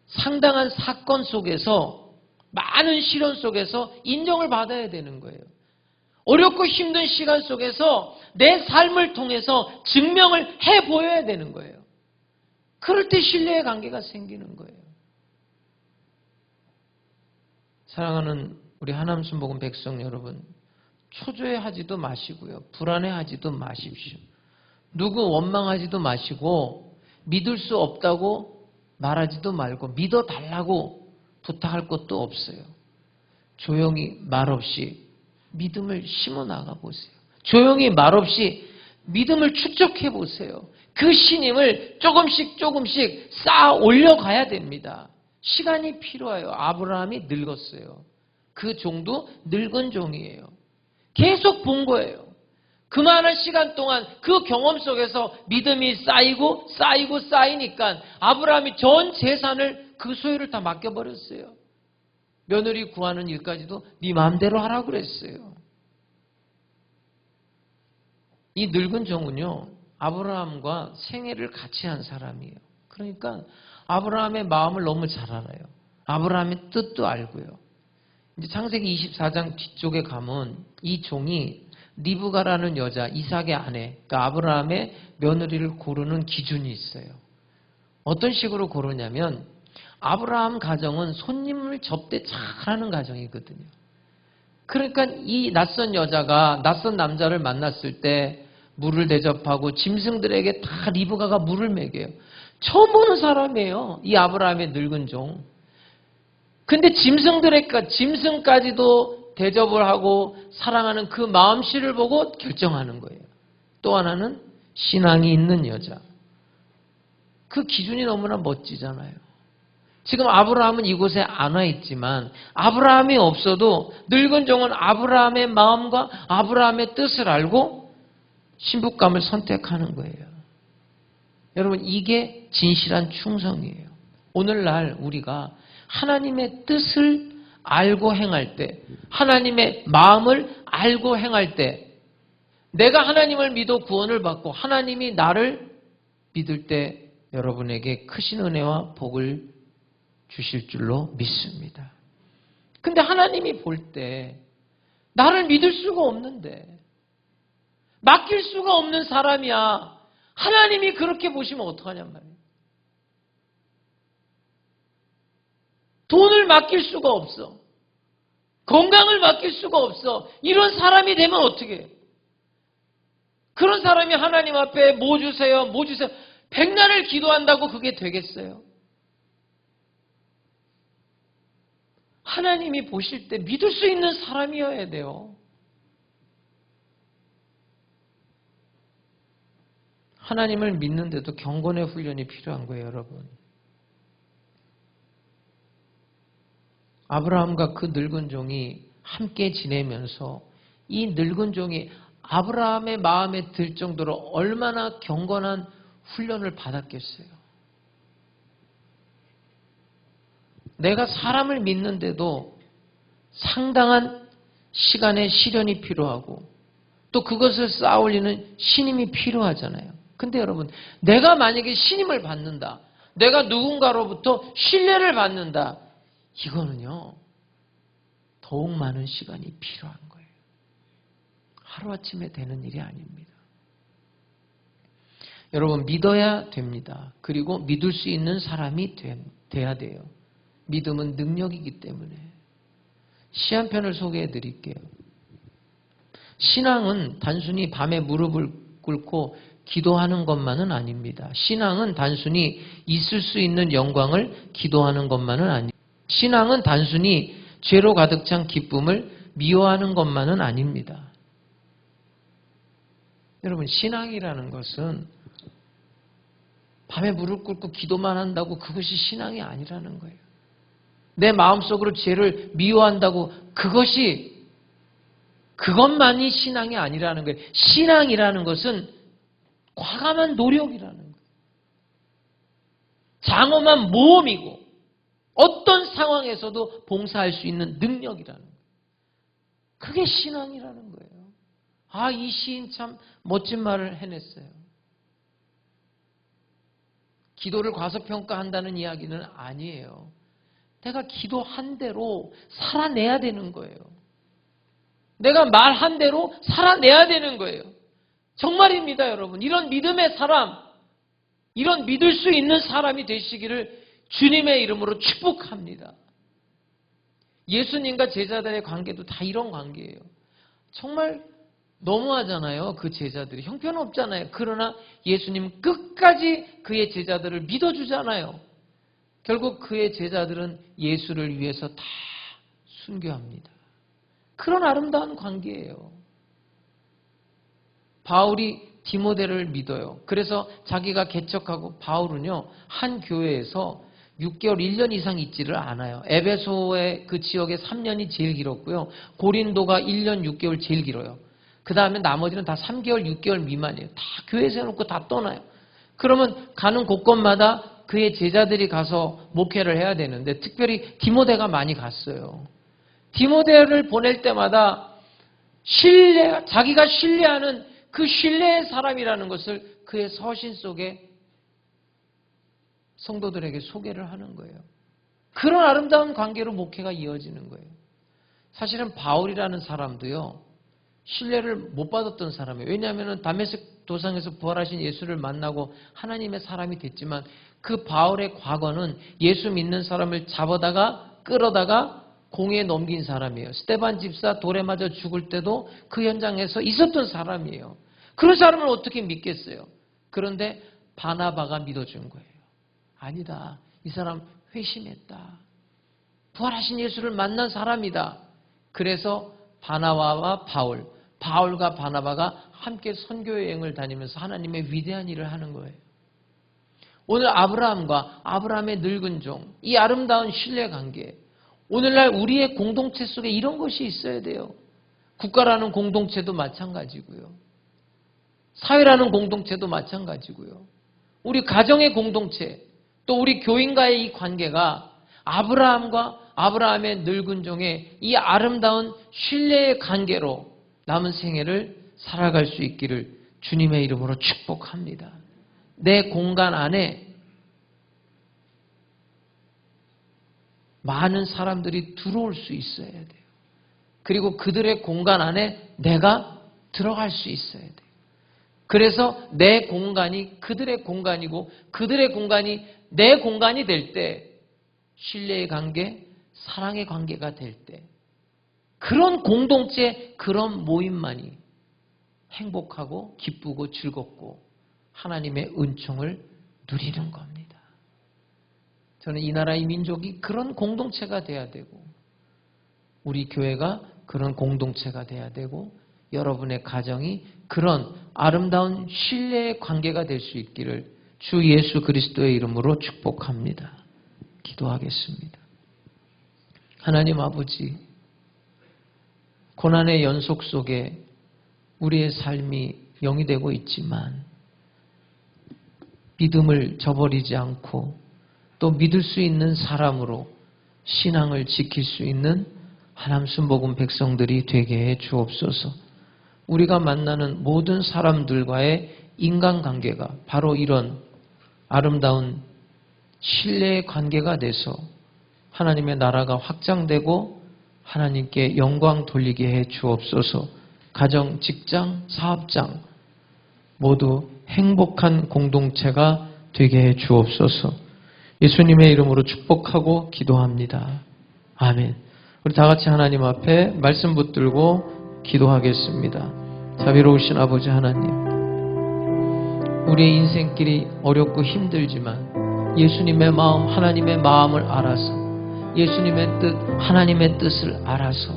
상당한 사건 속에서, 많은 시련 속에서 인정을 받아야 되는 거예요. 어렵고 힘든 시간 속에서 내 삶을 통해서 증명을 해 보여야 되는 거예요. 그럴 때 신뢰의 관계가 생기는 거예요. 사랑하는 우리 하남순복음 백성 여러분, 초조해하지도 마시고요. 불안해하지도 마십시오. 누구 원망하지도 마시고 믿을 수 없다고 말하지도 말고 믿어달라고 부탁할 것도 없어요. 조용히 말없이 믿음을 심어 나가 보세요. 조용히 말없이 믿음을 축적해 보세요. 그 신임을 조금씩 쌓아 올려가야 됩니다. 시간이 필요해요. 아브라함이 늙었어요. 그 종도 늙은 종이에요. 계속 본 거예요. 그만한 시간 동안 그 경험 속에서 믿음이 쌓이니까 아브라함이 전 재산을, 그 소유를 다 맡겨버렸어요. 며느리 구하는 일까지도 네 마음대로 하라고 그랬어요. 이 늙은 종은요, 아브라함과 생애를 같이 한 사람이에요. 그러니까 아브라함의 마음을 너무 잘 알아요. 아브라함의 뜻도 알고요. 이제 창세기 24장 뒤쪽에 가면 이 종이 리브가라는 여자, 이삭의 아내, 그러니까 아브라함의 며느리를 고르는 기준이 있어요. 어떤 식으로 고르냐면 아브라함 가정은 손님을 접대 잘하는 가정이거든요. 그러니까 이 낯선 여자가 낯선 남자를 만났을 때 물을 대접하고 짐승들에게 다 리브가가 물을 먹여요. 처음 보는 사람이에요. 이 아브라함의 늙은 종. 근데 짐승까지도 대접을 하고 사랑하는 그 마음씨를 보고 결정하는 거예요. 또 하나는 신앙이 있는 여자. 그 기준이 너무나 멋지잖아요. 지금 아브라함은 이곳에 안 와 있지만 아브라함이 없어도 늙은 종은 아브라함의 마음과 아브라함의 뜻을 알고 신부감을 선택하는 거예요. 여러분, 이게 진실한 충성이에요. 오늘날 우리가 하나님의 뜻을 알고 행할 때, 하나님의 마음을 알고 행할 때 내가 하나님을 믿어 구원을 받고 하나님이 나를 믿을 때 여러분에게 크신 은혜와 복을 주실 줄로 믿습니다. 근데 하나님이 볼 때 나를 믿을 수가 없는데, 맡길 수가 없는 사람이야. 하나님이 그렇게 보시면 어떡하냔 말이에요. 돈을 맡길 수가 없어. 건강을 맡길 수가 없어. 이런 사람이 되면 어떻게 해요? 그런 사람이 하나님 앞에 뭐 주세요, 뭐 주세요. 백날을 기도한다고 그게 되겠어요? 하나님이 보실 때 믿을 수 있는 사람이어야 돼요. 하나님을 믿는데도 경건의 훈련이 필요한 거예요, 여러분. 아브라함과 그 늙은 종이 함께 지내면서 이 늙은 종이 아브라함의 마음에 들 정도로 얼마나 경건한 훈련을 받았겠어요. 내가 사람을 믿는데도 상당한 시간의 시련이 필요하고 또 그것을 쌓아올리는 신임이 필요하잖아요. 근데 여러분, 내가 만약에 신임을 받는다, 내가 누군가로부터 신뢰를 받는다, 이거는요 더욱 많은 시간이 필요한 거예요. 하루아침에 되는 일이 아닙니다. 여러분, 믿어야 됩니다. 그리고 믿을 수 있는 사람이 돼야 돼요. 믿음은 능력이기 때문에. 시 한 편을 소개해 드릴게요. 신앙은 단순히 밤에 무릎을 꿇고 기도하는 것만은 아닙니다. 신앙은 단순히 있을 수 있는 영광을 기도하는 것만은 아닙니다. 신앙은 단순히 죄로 가득 찬 기쁨을 미워하는 것만은 아닙니다. 여러분, 신앙이라는 것은 밤에 무릎 꿇고 기도만 한다고 그것이 신앙이 아니라는 거예요. 내 마음속으로 죄를 미워한다고 그것만이 신앙이 아니라는 거예요. 신앙이라는 것은 과감한 노력이라는 거예요. 장엄한 모험이고 어떤 상황에서도 봉사할 수 있는 능력이라는 거예요. 그게 신앙이라는 거예요. 아, 이 시인 참 멋진 말을 해냈어요. 기도를 과소평가한다는 이야기는 아니에요. 내가 기도한 대로 살아내야 되는 거예요. 내가 말한 대로 살아내야 되는 거예요. 정말입니다, 여러분. 이런 믿음의 사람, 이런 믿을 수 있는 사람이 되시기를 주님의 이름으로 축복합니다. 예수님과 제자들의 관계도 다 이런 관계예요. 정말 너무하잖아요. 그 제자들이 형편없잖아요. 그러나 예수님 끝까지 그의 제자들을 믿어주잖아요. 결국 그의 제자들은 예수를 위해서 다 순교합니다. 그런 아름다운 관계예요. 바울이 디모데를 믿어요. 그래서 자기가 개척하고 바울은요, 한 교회에서 6개월, 1년 이상 있지를 않아요. 에베소의 그 지역에 3년이 제일 길었고요. 고린도가 1년 6개월 제일 길어요. 그 다음에 나머지는 다 3개월, 6개월 미만이에요. 다 교회 세워놓고 다 떠나요. 그러면 가는 곳곳마다 그의 제자들이 가서 목회를 해야 되는데 특별히 디모데가 많이 갔어요. 디모데를 보낼 때마다 자기가 신뢰하는 그 신뢰의 사람이라는 것을 그의 서신 속에 성도들에게 소개를 하는 거예요. 그런 아름다운 관계로 목회가 이어지는 거예요. 사실은 바울이라는 사람도요, 신뢰를 못 받았던 사람이에요. 왜냐하면 다메섹 도상에서 부활하신 예수를 만나고 하나님의 사람이 됐지만 그 바울의 과거는 예수 믿는 사람을 잡아다가 끌어다가 공에 넘긴 사람이에요. 스데반 집사 돌에 맞아 죽을 때도 그 현장에서 있었던 사람이에요. 그런 사람을 어떻게 믿겠어요? 그런데 바나바가 믿어준 거예요. 아니다. 이 사람 회심했다. 부활하신 예수를 만난 사람이다. 그래서 바나바와 바울과 바나바가 함께 선교여행을 다니면서 하나님의 위대한 일을 하는 거예요. 오늘 아브라함과 아브라함의 늙은 종, 이 아름다운 신뢰관계, 오늘날 우리의 공동체 속에 이런 것이 있어야 돼요. 국가라는 공동체도 마찬가지고요. 사회라는 공동체도 마찬가지고요. 우리 가정의 공동체, 또 우리 교인과의 이 관계가 아브라함과 아브라함의 늙은 종의 이 아름다운 신뢰의 관계로 남은 생애를 살아갈 수 있기를 주님의 이름으로 축복합니다. 내 공간 안에 많은 사람들이 들어올 수 있어야 돼요. 그리고 그들의 공간 안에 내가 들어갈 수 있어야 돼요. 그래서 내 공간이 그들의 공간이고 그들의 공간이 내 공간이 될 때 신뢰의 관계, 사랑의 관계가 될 때 그런 공동체, 그런 모임만이 행복하고 기쁘고 즐겁고 하나님의 은총을 누리는 겁니다. 저는 이 나라 이 민족이 그런 공동체가 돼야 되고 우리 교회가 그런 공동체가 돼야 되고 여러분의 가정이 그런 아름다운 신뢰의 관계가 될 수 있기를 주 예수 그리스도의 이름으로 축복합니다. 기도하겠습니다. 하나님 아버지, 고난의 연속 속에 우리의 삶이 영위되고 있지만 믿음을 저버리지 않고 또 믿을 수 있는 사람으로 신앙을 지킬 수 있는 하나님 순복음 백성들이 되게 해 주옵소서. 우리가 만나는 모든 사람들과의 인간관계가 바로 이런 아름다운 신뢰의 관계가 돼서 하나님의 나라가 확장되고 하나님께 영광 돌리게 해 주옵소서. 가정, 직장, 사업장 모두 행복한 공동체가 되게 해 주옵소서. 예수님의 이름으로 축복하고 기도합니다. 아멘. 우리 다 같이 하나님 앞에 말씀 붙들고 기도하겠습니다. 자비로우신 아버지 하나님, 우리의 인생길이 어렵고 힘들지만 예수님의 마음, 하나님의 마음을 알아서 예수님의 뜻, 하나님의 뜻을 알아서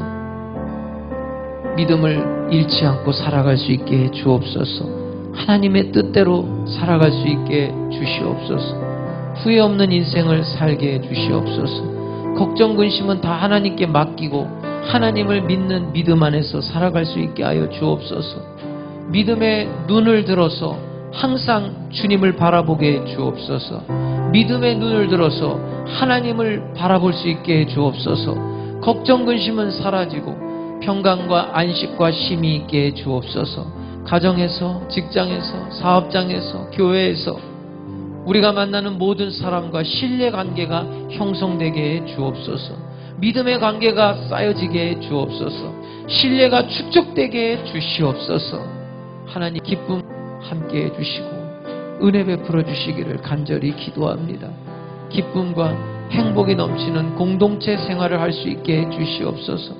믿음을 잃지 않고 살아갈 수 있게 해 주옵소서. 하나님의 뜻대로 살아갈 수 있게 해 주시옵소서. 후회 없는 인생을 살게 해 주시옵소서. 걱정, 근심은 다 하나님께 맡기고 하나님을 믿는 믿음 안에서 살아갈 수 있게 하여 주옵소서. 믿음의 눈을 들어서 항상 주님을 바라보게 해 주옵소서. 믿음의 눈을 들어서 하나님을 바라볼 수 있게 해 주옵소서. 걱정, 근심은 사라지고 평강과 안식과 쉼이 있게 해 주옵소서. 가정에서, 직장에서, 사업장에서, 교회에서 우리가 만나는 모든 사람과 신뢰 관계가 형성되게 해 주옵소서. 믿음의 관계가 쌓여지게 해 주옵소서. 신뢰가 축적되게 해 주시옵소서. 하나님 기쁨 함께 해 주시고 은혜 베풀어 주시기를 간절히 기도합니다. 기쁨과 행복이 넘치는 공동체 생활을 할 수 있게 해 주시옵소서.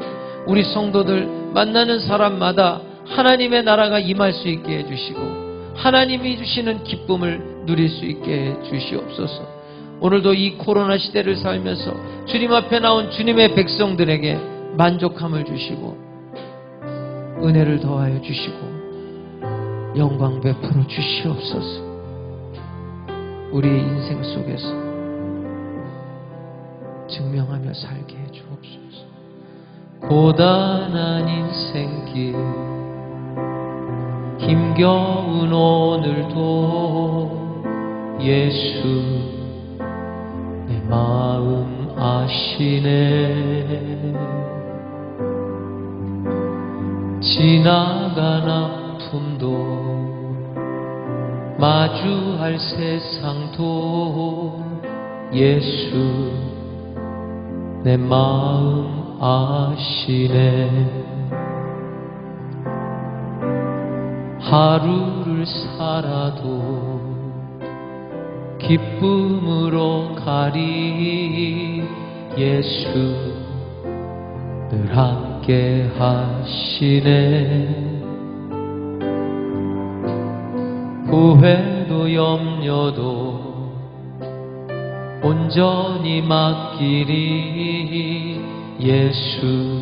우리 성도들 만나는 사람마다 하나님의 나라가 임할 수 있게 해 주시고 하나님이 주시는 기쁨을 누릴 수 있게 해 주시옵소서. 오늘도 이 코로나 시대를 살면서 주님 앞에 나온 주님의 백성들에게 만족함을 주시고 은혜를 더하여 주시고 영광 베풀어 주시옵소서. 우리의 인생 속에서 증명하며 살게 해 주옵소서. 고단한 인생길 힘겨운 오늘도 예수 내 마음 아시네. 지나간 아픔도 마주할 세상도 예수 내 마음 아시네. 하루를 살아도 기쁨으로 가리 예수 늘 함께 하시네. 후회도 염려도 온전히 맡기리 예수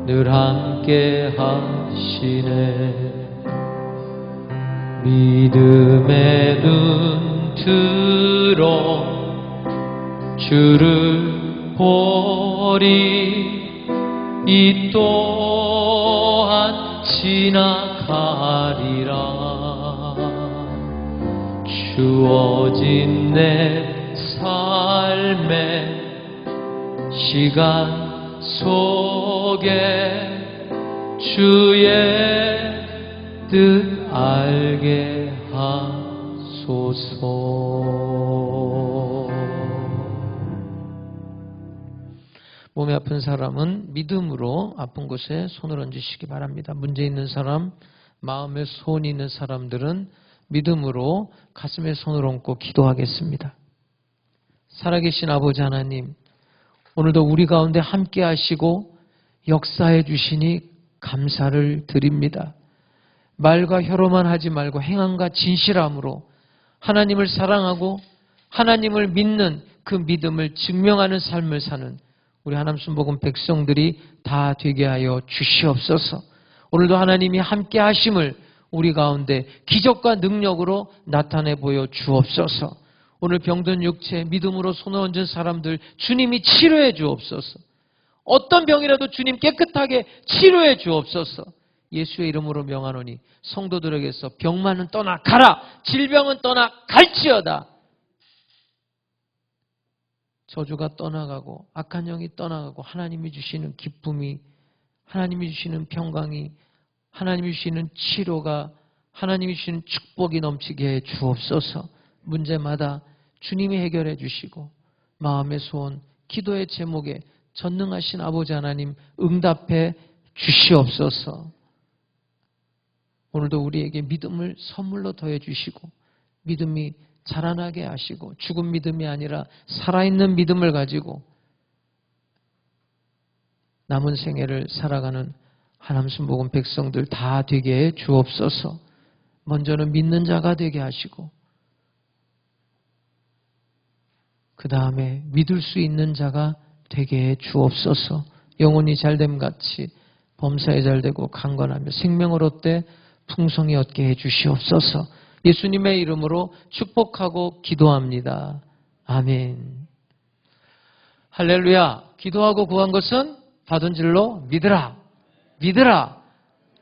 늘 함께 하시네. 믿음의 눈 들어 주를 보리 이 또한 지나가리라. 주어진 내 삶의 시간 속에 주의 뜻 알게 하소서. 몸이 아픈 사람은 믿음으로 아픈 곳에 손을 얹으시기 바랍니다. 문제 있는 사람, 마음에 소원이 있는 사람들은 믿음으로 가슴에 손을 얹고 기도하겠습니다. 살아계신 아버지 하나님, 오늘도 우리 가운데 함께 하시고 역사해 주시니 감사를 드립니다. 말과 혀로만 하지 말고 행함과 진실함으로 하나님을 사랑하고 하나님을 믿는 그 믿음을 증명하는 삶을 사는 우리 하나님 순복음 백성들이 다 되게 하여 주시옵소서. 오늘도 하나님이 함께 하심을 우리 가운데 기적과 능력으로 나타내 보여 주옵소서. 오늘 병든 육체 믿음으로 손을 얹은 사람들 주님이 치료해 주옵소서. 어떤 병이라도 주님 깨끗하게 치료해 주옵소서. 예수의 이름으로 명하노니 성도들에게서 병만은 떠나 가라, 질병은 떠나 갈지어다. 저주가 떠나가고 악한 영이 떠나가고 하나님이 주시는 기쁨이, 하나님이 주시는 평강이, 하나님이 주시는 치료가, 하나님이 주시는 축복이 넘치게 해 주옵소서. 문제마다 주님이 해결해 주시고 마음의 소원, 기도의 제목에 전능하신 아버지 하나님 응답해 주시옵소서. 오늘도 우리에게 믿음을 선물로 더해 주시고 믿음이 자라나게 하시고 죽은 믿음이 아니라 살아있는 믿음을 가지고 남은 생애를 살아가는 하나님 순복음 백성들 다 되게 해 주옵소서. 먼저는 믿는 자가 되게 하시고 그 다음에 믿을 수 있는 자가 되게 해 주옵소서. 영혼이 잘됨같이 범사에 잘되고 강건하며 생명을 얻되 풍성히 얻게 해 주시옵소서. 예수님의 이름으로 축복하고 기도합니다. 아멘. 할렐루야. 기도하고 구한 것은 받은 줄로 믿으라. 믿으라.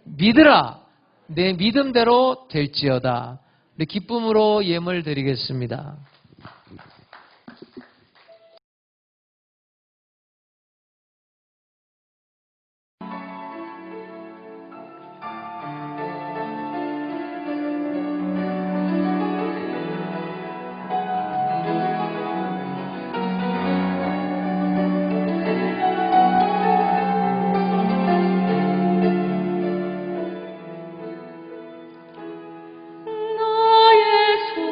믿으라. 내 믿음대로 될지어다. 우리 기쁨으로 예물 드리겠습니다. 나의 손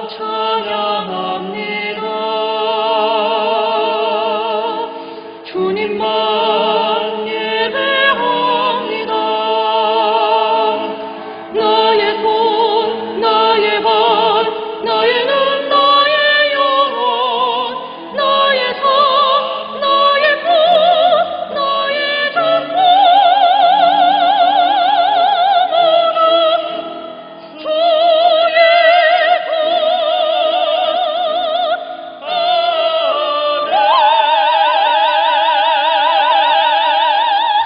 찬양합니다. 주님만 예배합니다. 나의 손, 나의 발, 나의 눈, 나의 영혼, 나의 삶, 나의 꿈, 나의 전부 주의 것. 아멘.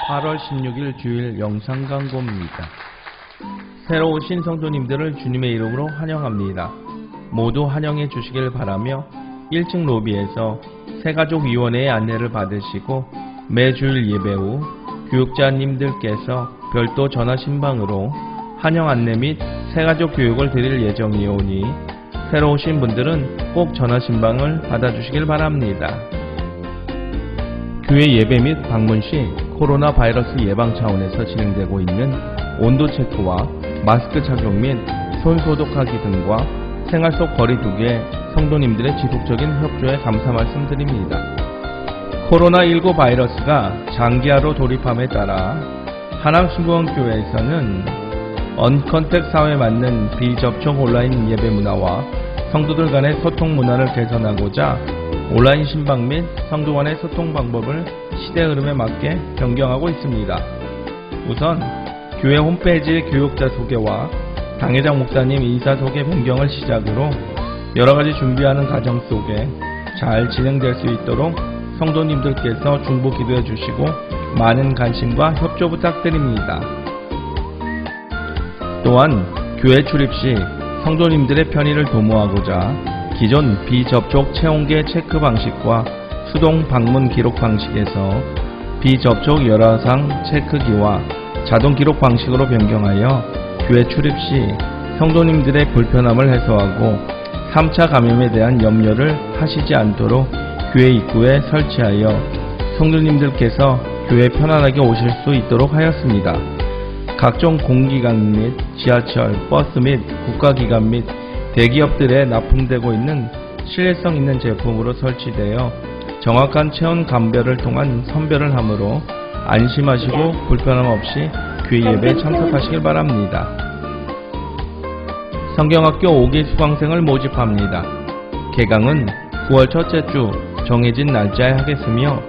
8월 16일 주일 영상 광고입니다. 새로 오신 성도님들을 주님의 이름으로 환영합니다. 모두 환영해 주시길 바라며 1층 로비에서 새가족위원회의 안내를 받으시고 매주일 예배 후 교육자님들께서 별도 전화 신방으로 환영 안내 및 새가족 교육을 드릴 예정이오니 새로 오신 분들은 꼭 전화 신방을 받아주시길 바랍니다. 교회 예배 및 방문 시 코로나 바이러스 예방 차원에서 진행되고 있는 온도 체크와 마스크 착용 및 손 소독하기 등과 생활 속 거리 두기에 성도님들의 지속적인 협조에 감사 말씀드립니다. 코로나19 바이러스가 장기화로 돌입함에 따라 하남신구원교회에서는 언컨택 사회에 맞는 비접촉 온라인 예배 문화와 성도들 간의 소통 문화를 개선하고자 온라인 신방 및 성도 간의 소통 방법을 시대 흐름에 맞게 변경하고 있습니다. 우선 교회 홈페이지 교육자 소개와 당회장 목사님 인사 소개 변경을 시작으로 여러가지 준비하는 과정 속에 잘 진행될 수 있도록 성도님들께서 중보 기도해 주시고 많은 관심과 협조 부탁드립니다. 또한 교회 출입 시 성도님들의 편의를 도모하고자 기존 비접촉 체온계 체크 방식과 수동 방문 기록 방식에서 비접촉 열화상 체크기와 자동 기록 방식으로 변경하여 교회 출입 시 성도님들의 불편함을 해소하고 3차 감염에 대한 염려를 하시지 않도록 교회 입구에 설치하여 성도님들께서 교회에 편안하게 오실 수 있도록 하였습니다. 각종 공기관 및 지하철, 버스 및 국가기관 및 대기업들에 납품되고 있는 신뢰성 있는 제품으로 설치되어 정확한 체온 감별을 통한 선별을 하므로 안심하시고 불편함 없이 교회 예배에 참석하시길 바랍니다. 성경학교 5기 수강생을 모집합니다. 개강은 9월 첫째 주 정해진 날짜에 하겠으며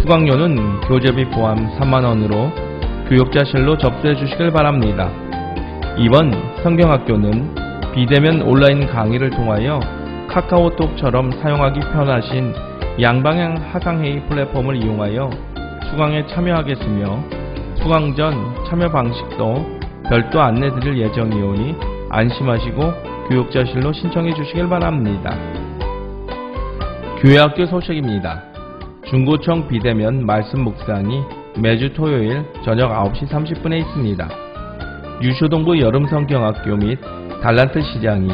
수강료는 교재비 포함 3만원으로 교육자실로 접수해 주시길 바랍니다. 이번 성경학교는 비대면 온라인 강의를 통하여 카카오톡처럼 사용하기 편하신 양방향 화상회의 플랫폼을 이용하여 수강에 참여하겠으며 수강 전 참여 방식도 별도 안내 드릴 예정이오니 안심하시고 교육자실로 신청해 주시길 바랍니다. 교회학교 소식입니다. 중고청 비대면 말씀 묵상이 매주 토요일 저녁 9시 30분에 있습니다. 유쇼동부 여름성경학교 및 달란트 시장이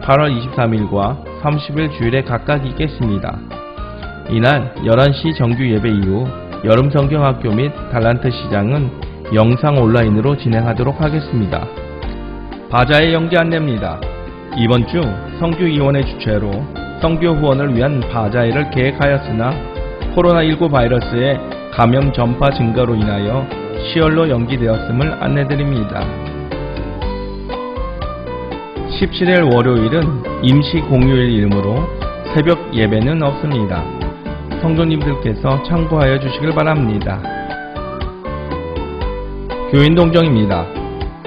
8월 23일과 30일 주일에 각각 있겠습니다. 이날 11시 정규 예배 이후 여름성경학교 및 달란트 시장은 영상 온라인으로 진행하도록 하겠습니다. 바자회 영지 안내입니다. 이번 주 성교위원회 주최로 성교 후원을 위한 바자회를 계획하였으나 코로나19 바이러스의 감염 전파 증가로 인하여 10월로 연기되었음을 안내드립니다. 17일 월요일은 임시 공휴일이므로 새벽 예배는 없습니다. 성도님들께서 참고하여 주시길 바랍니다. 교인동정입니다.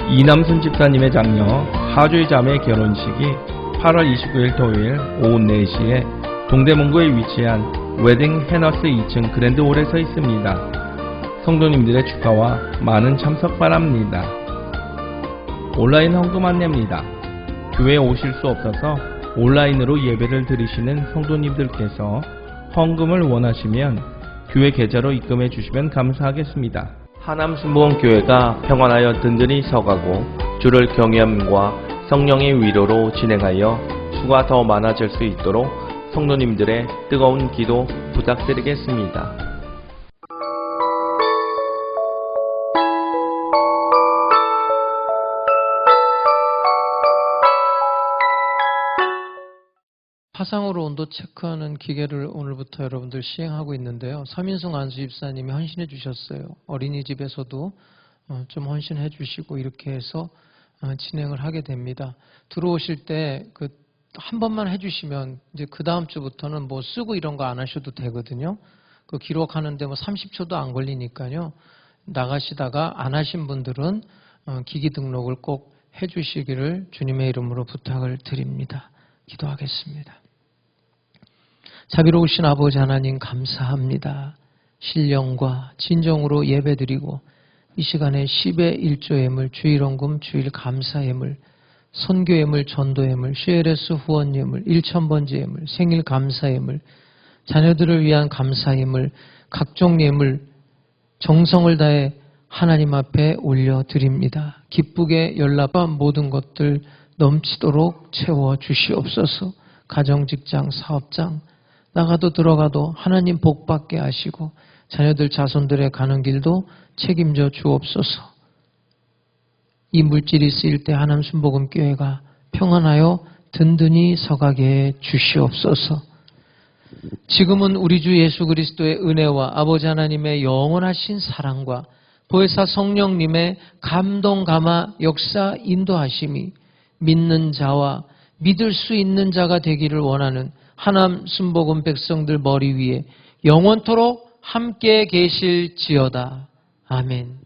이남순 집사님의 장녀 하주희 자매의 결혼식이 8월 29일 토요일 오후 4시에 동대문구에 위치한 웨딩 해너스 2층 그랜드홀에서 있습니다. 성도님들의 축하와 많은 참석 바랍니다. 온라인 헌금 안내입니다. 교회에 오실 수 없어서 온라인으로 예배를 드리시는 성도님들께서 헌금을 원하시면 교회 계좌로 입금해 주시면 감사하겠습니다. 하남신부원교회가 평안하여 든든히 서가고 주를 경외함과 성령의 위로로 진행하여 수가 더 많아질 수 있도록 성도님들의 뜨거운 기도 부탁드리겠습니다. 화상으로 온도 체크하는 기계를 오늘부터 여러분들 시행하고 있는데요. 서민승 안수 집사님이 헌신해 주셨어요. 어린이집에서도 좀 헌신해 주시고 이렇게 해서 진행을 하게 됩니다. 들어오실 때 한 번만 해주시면 이제 그 다음 주부터는 뭐 쓰고 이런 거 안 하셔도 되거든요. 그 기록하는데 뭐 30초도 안 걸리니까요. 나가시다가 안 하신 분들은 기기 등록을 꼭 해주시기를 주님의 이름으로 부탁을 드립니다. 기도하겠습니다. 자비로우신 아버지 하나님 감사합니다. 신령과 진정으로 예배드리고 이 시간에 10의 1조 예물, 주일 헌금, 주일 감사 예물, 선교 예물, 전도 예물, CLS 후원 예물, 1000번째 예물, 생일 감사 예물, 자녀들을 위한 감사 예물, 각종 예물, 정성을 다해 하나님 앞에 올려드립니다. 기쁘게 연락과 모든 것들 넘치도록 채워 주시옵소서. 가정, 직장, 사업장 나가도 들어가도 하나님 복 받게 하시고 자녀들 자손들의 가는 길도 책임져 주옵소서. 이 물질이 쓰일 때 하남 순복음교회가 평안하여 든든히 서가게 해 주시옵소서. 지금은 우리 주 예수 그리스도의 은혜와 아버지 하나님의 영원하신 사랑과 보혜사 성령님의 감동 감화 역사 인도하심이 믿는 자와 믿을 수 있는 자가 되기를 원하는 하남 순복음 백성들 머리 위에 영원토록 함께 계실지어다. 아멘.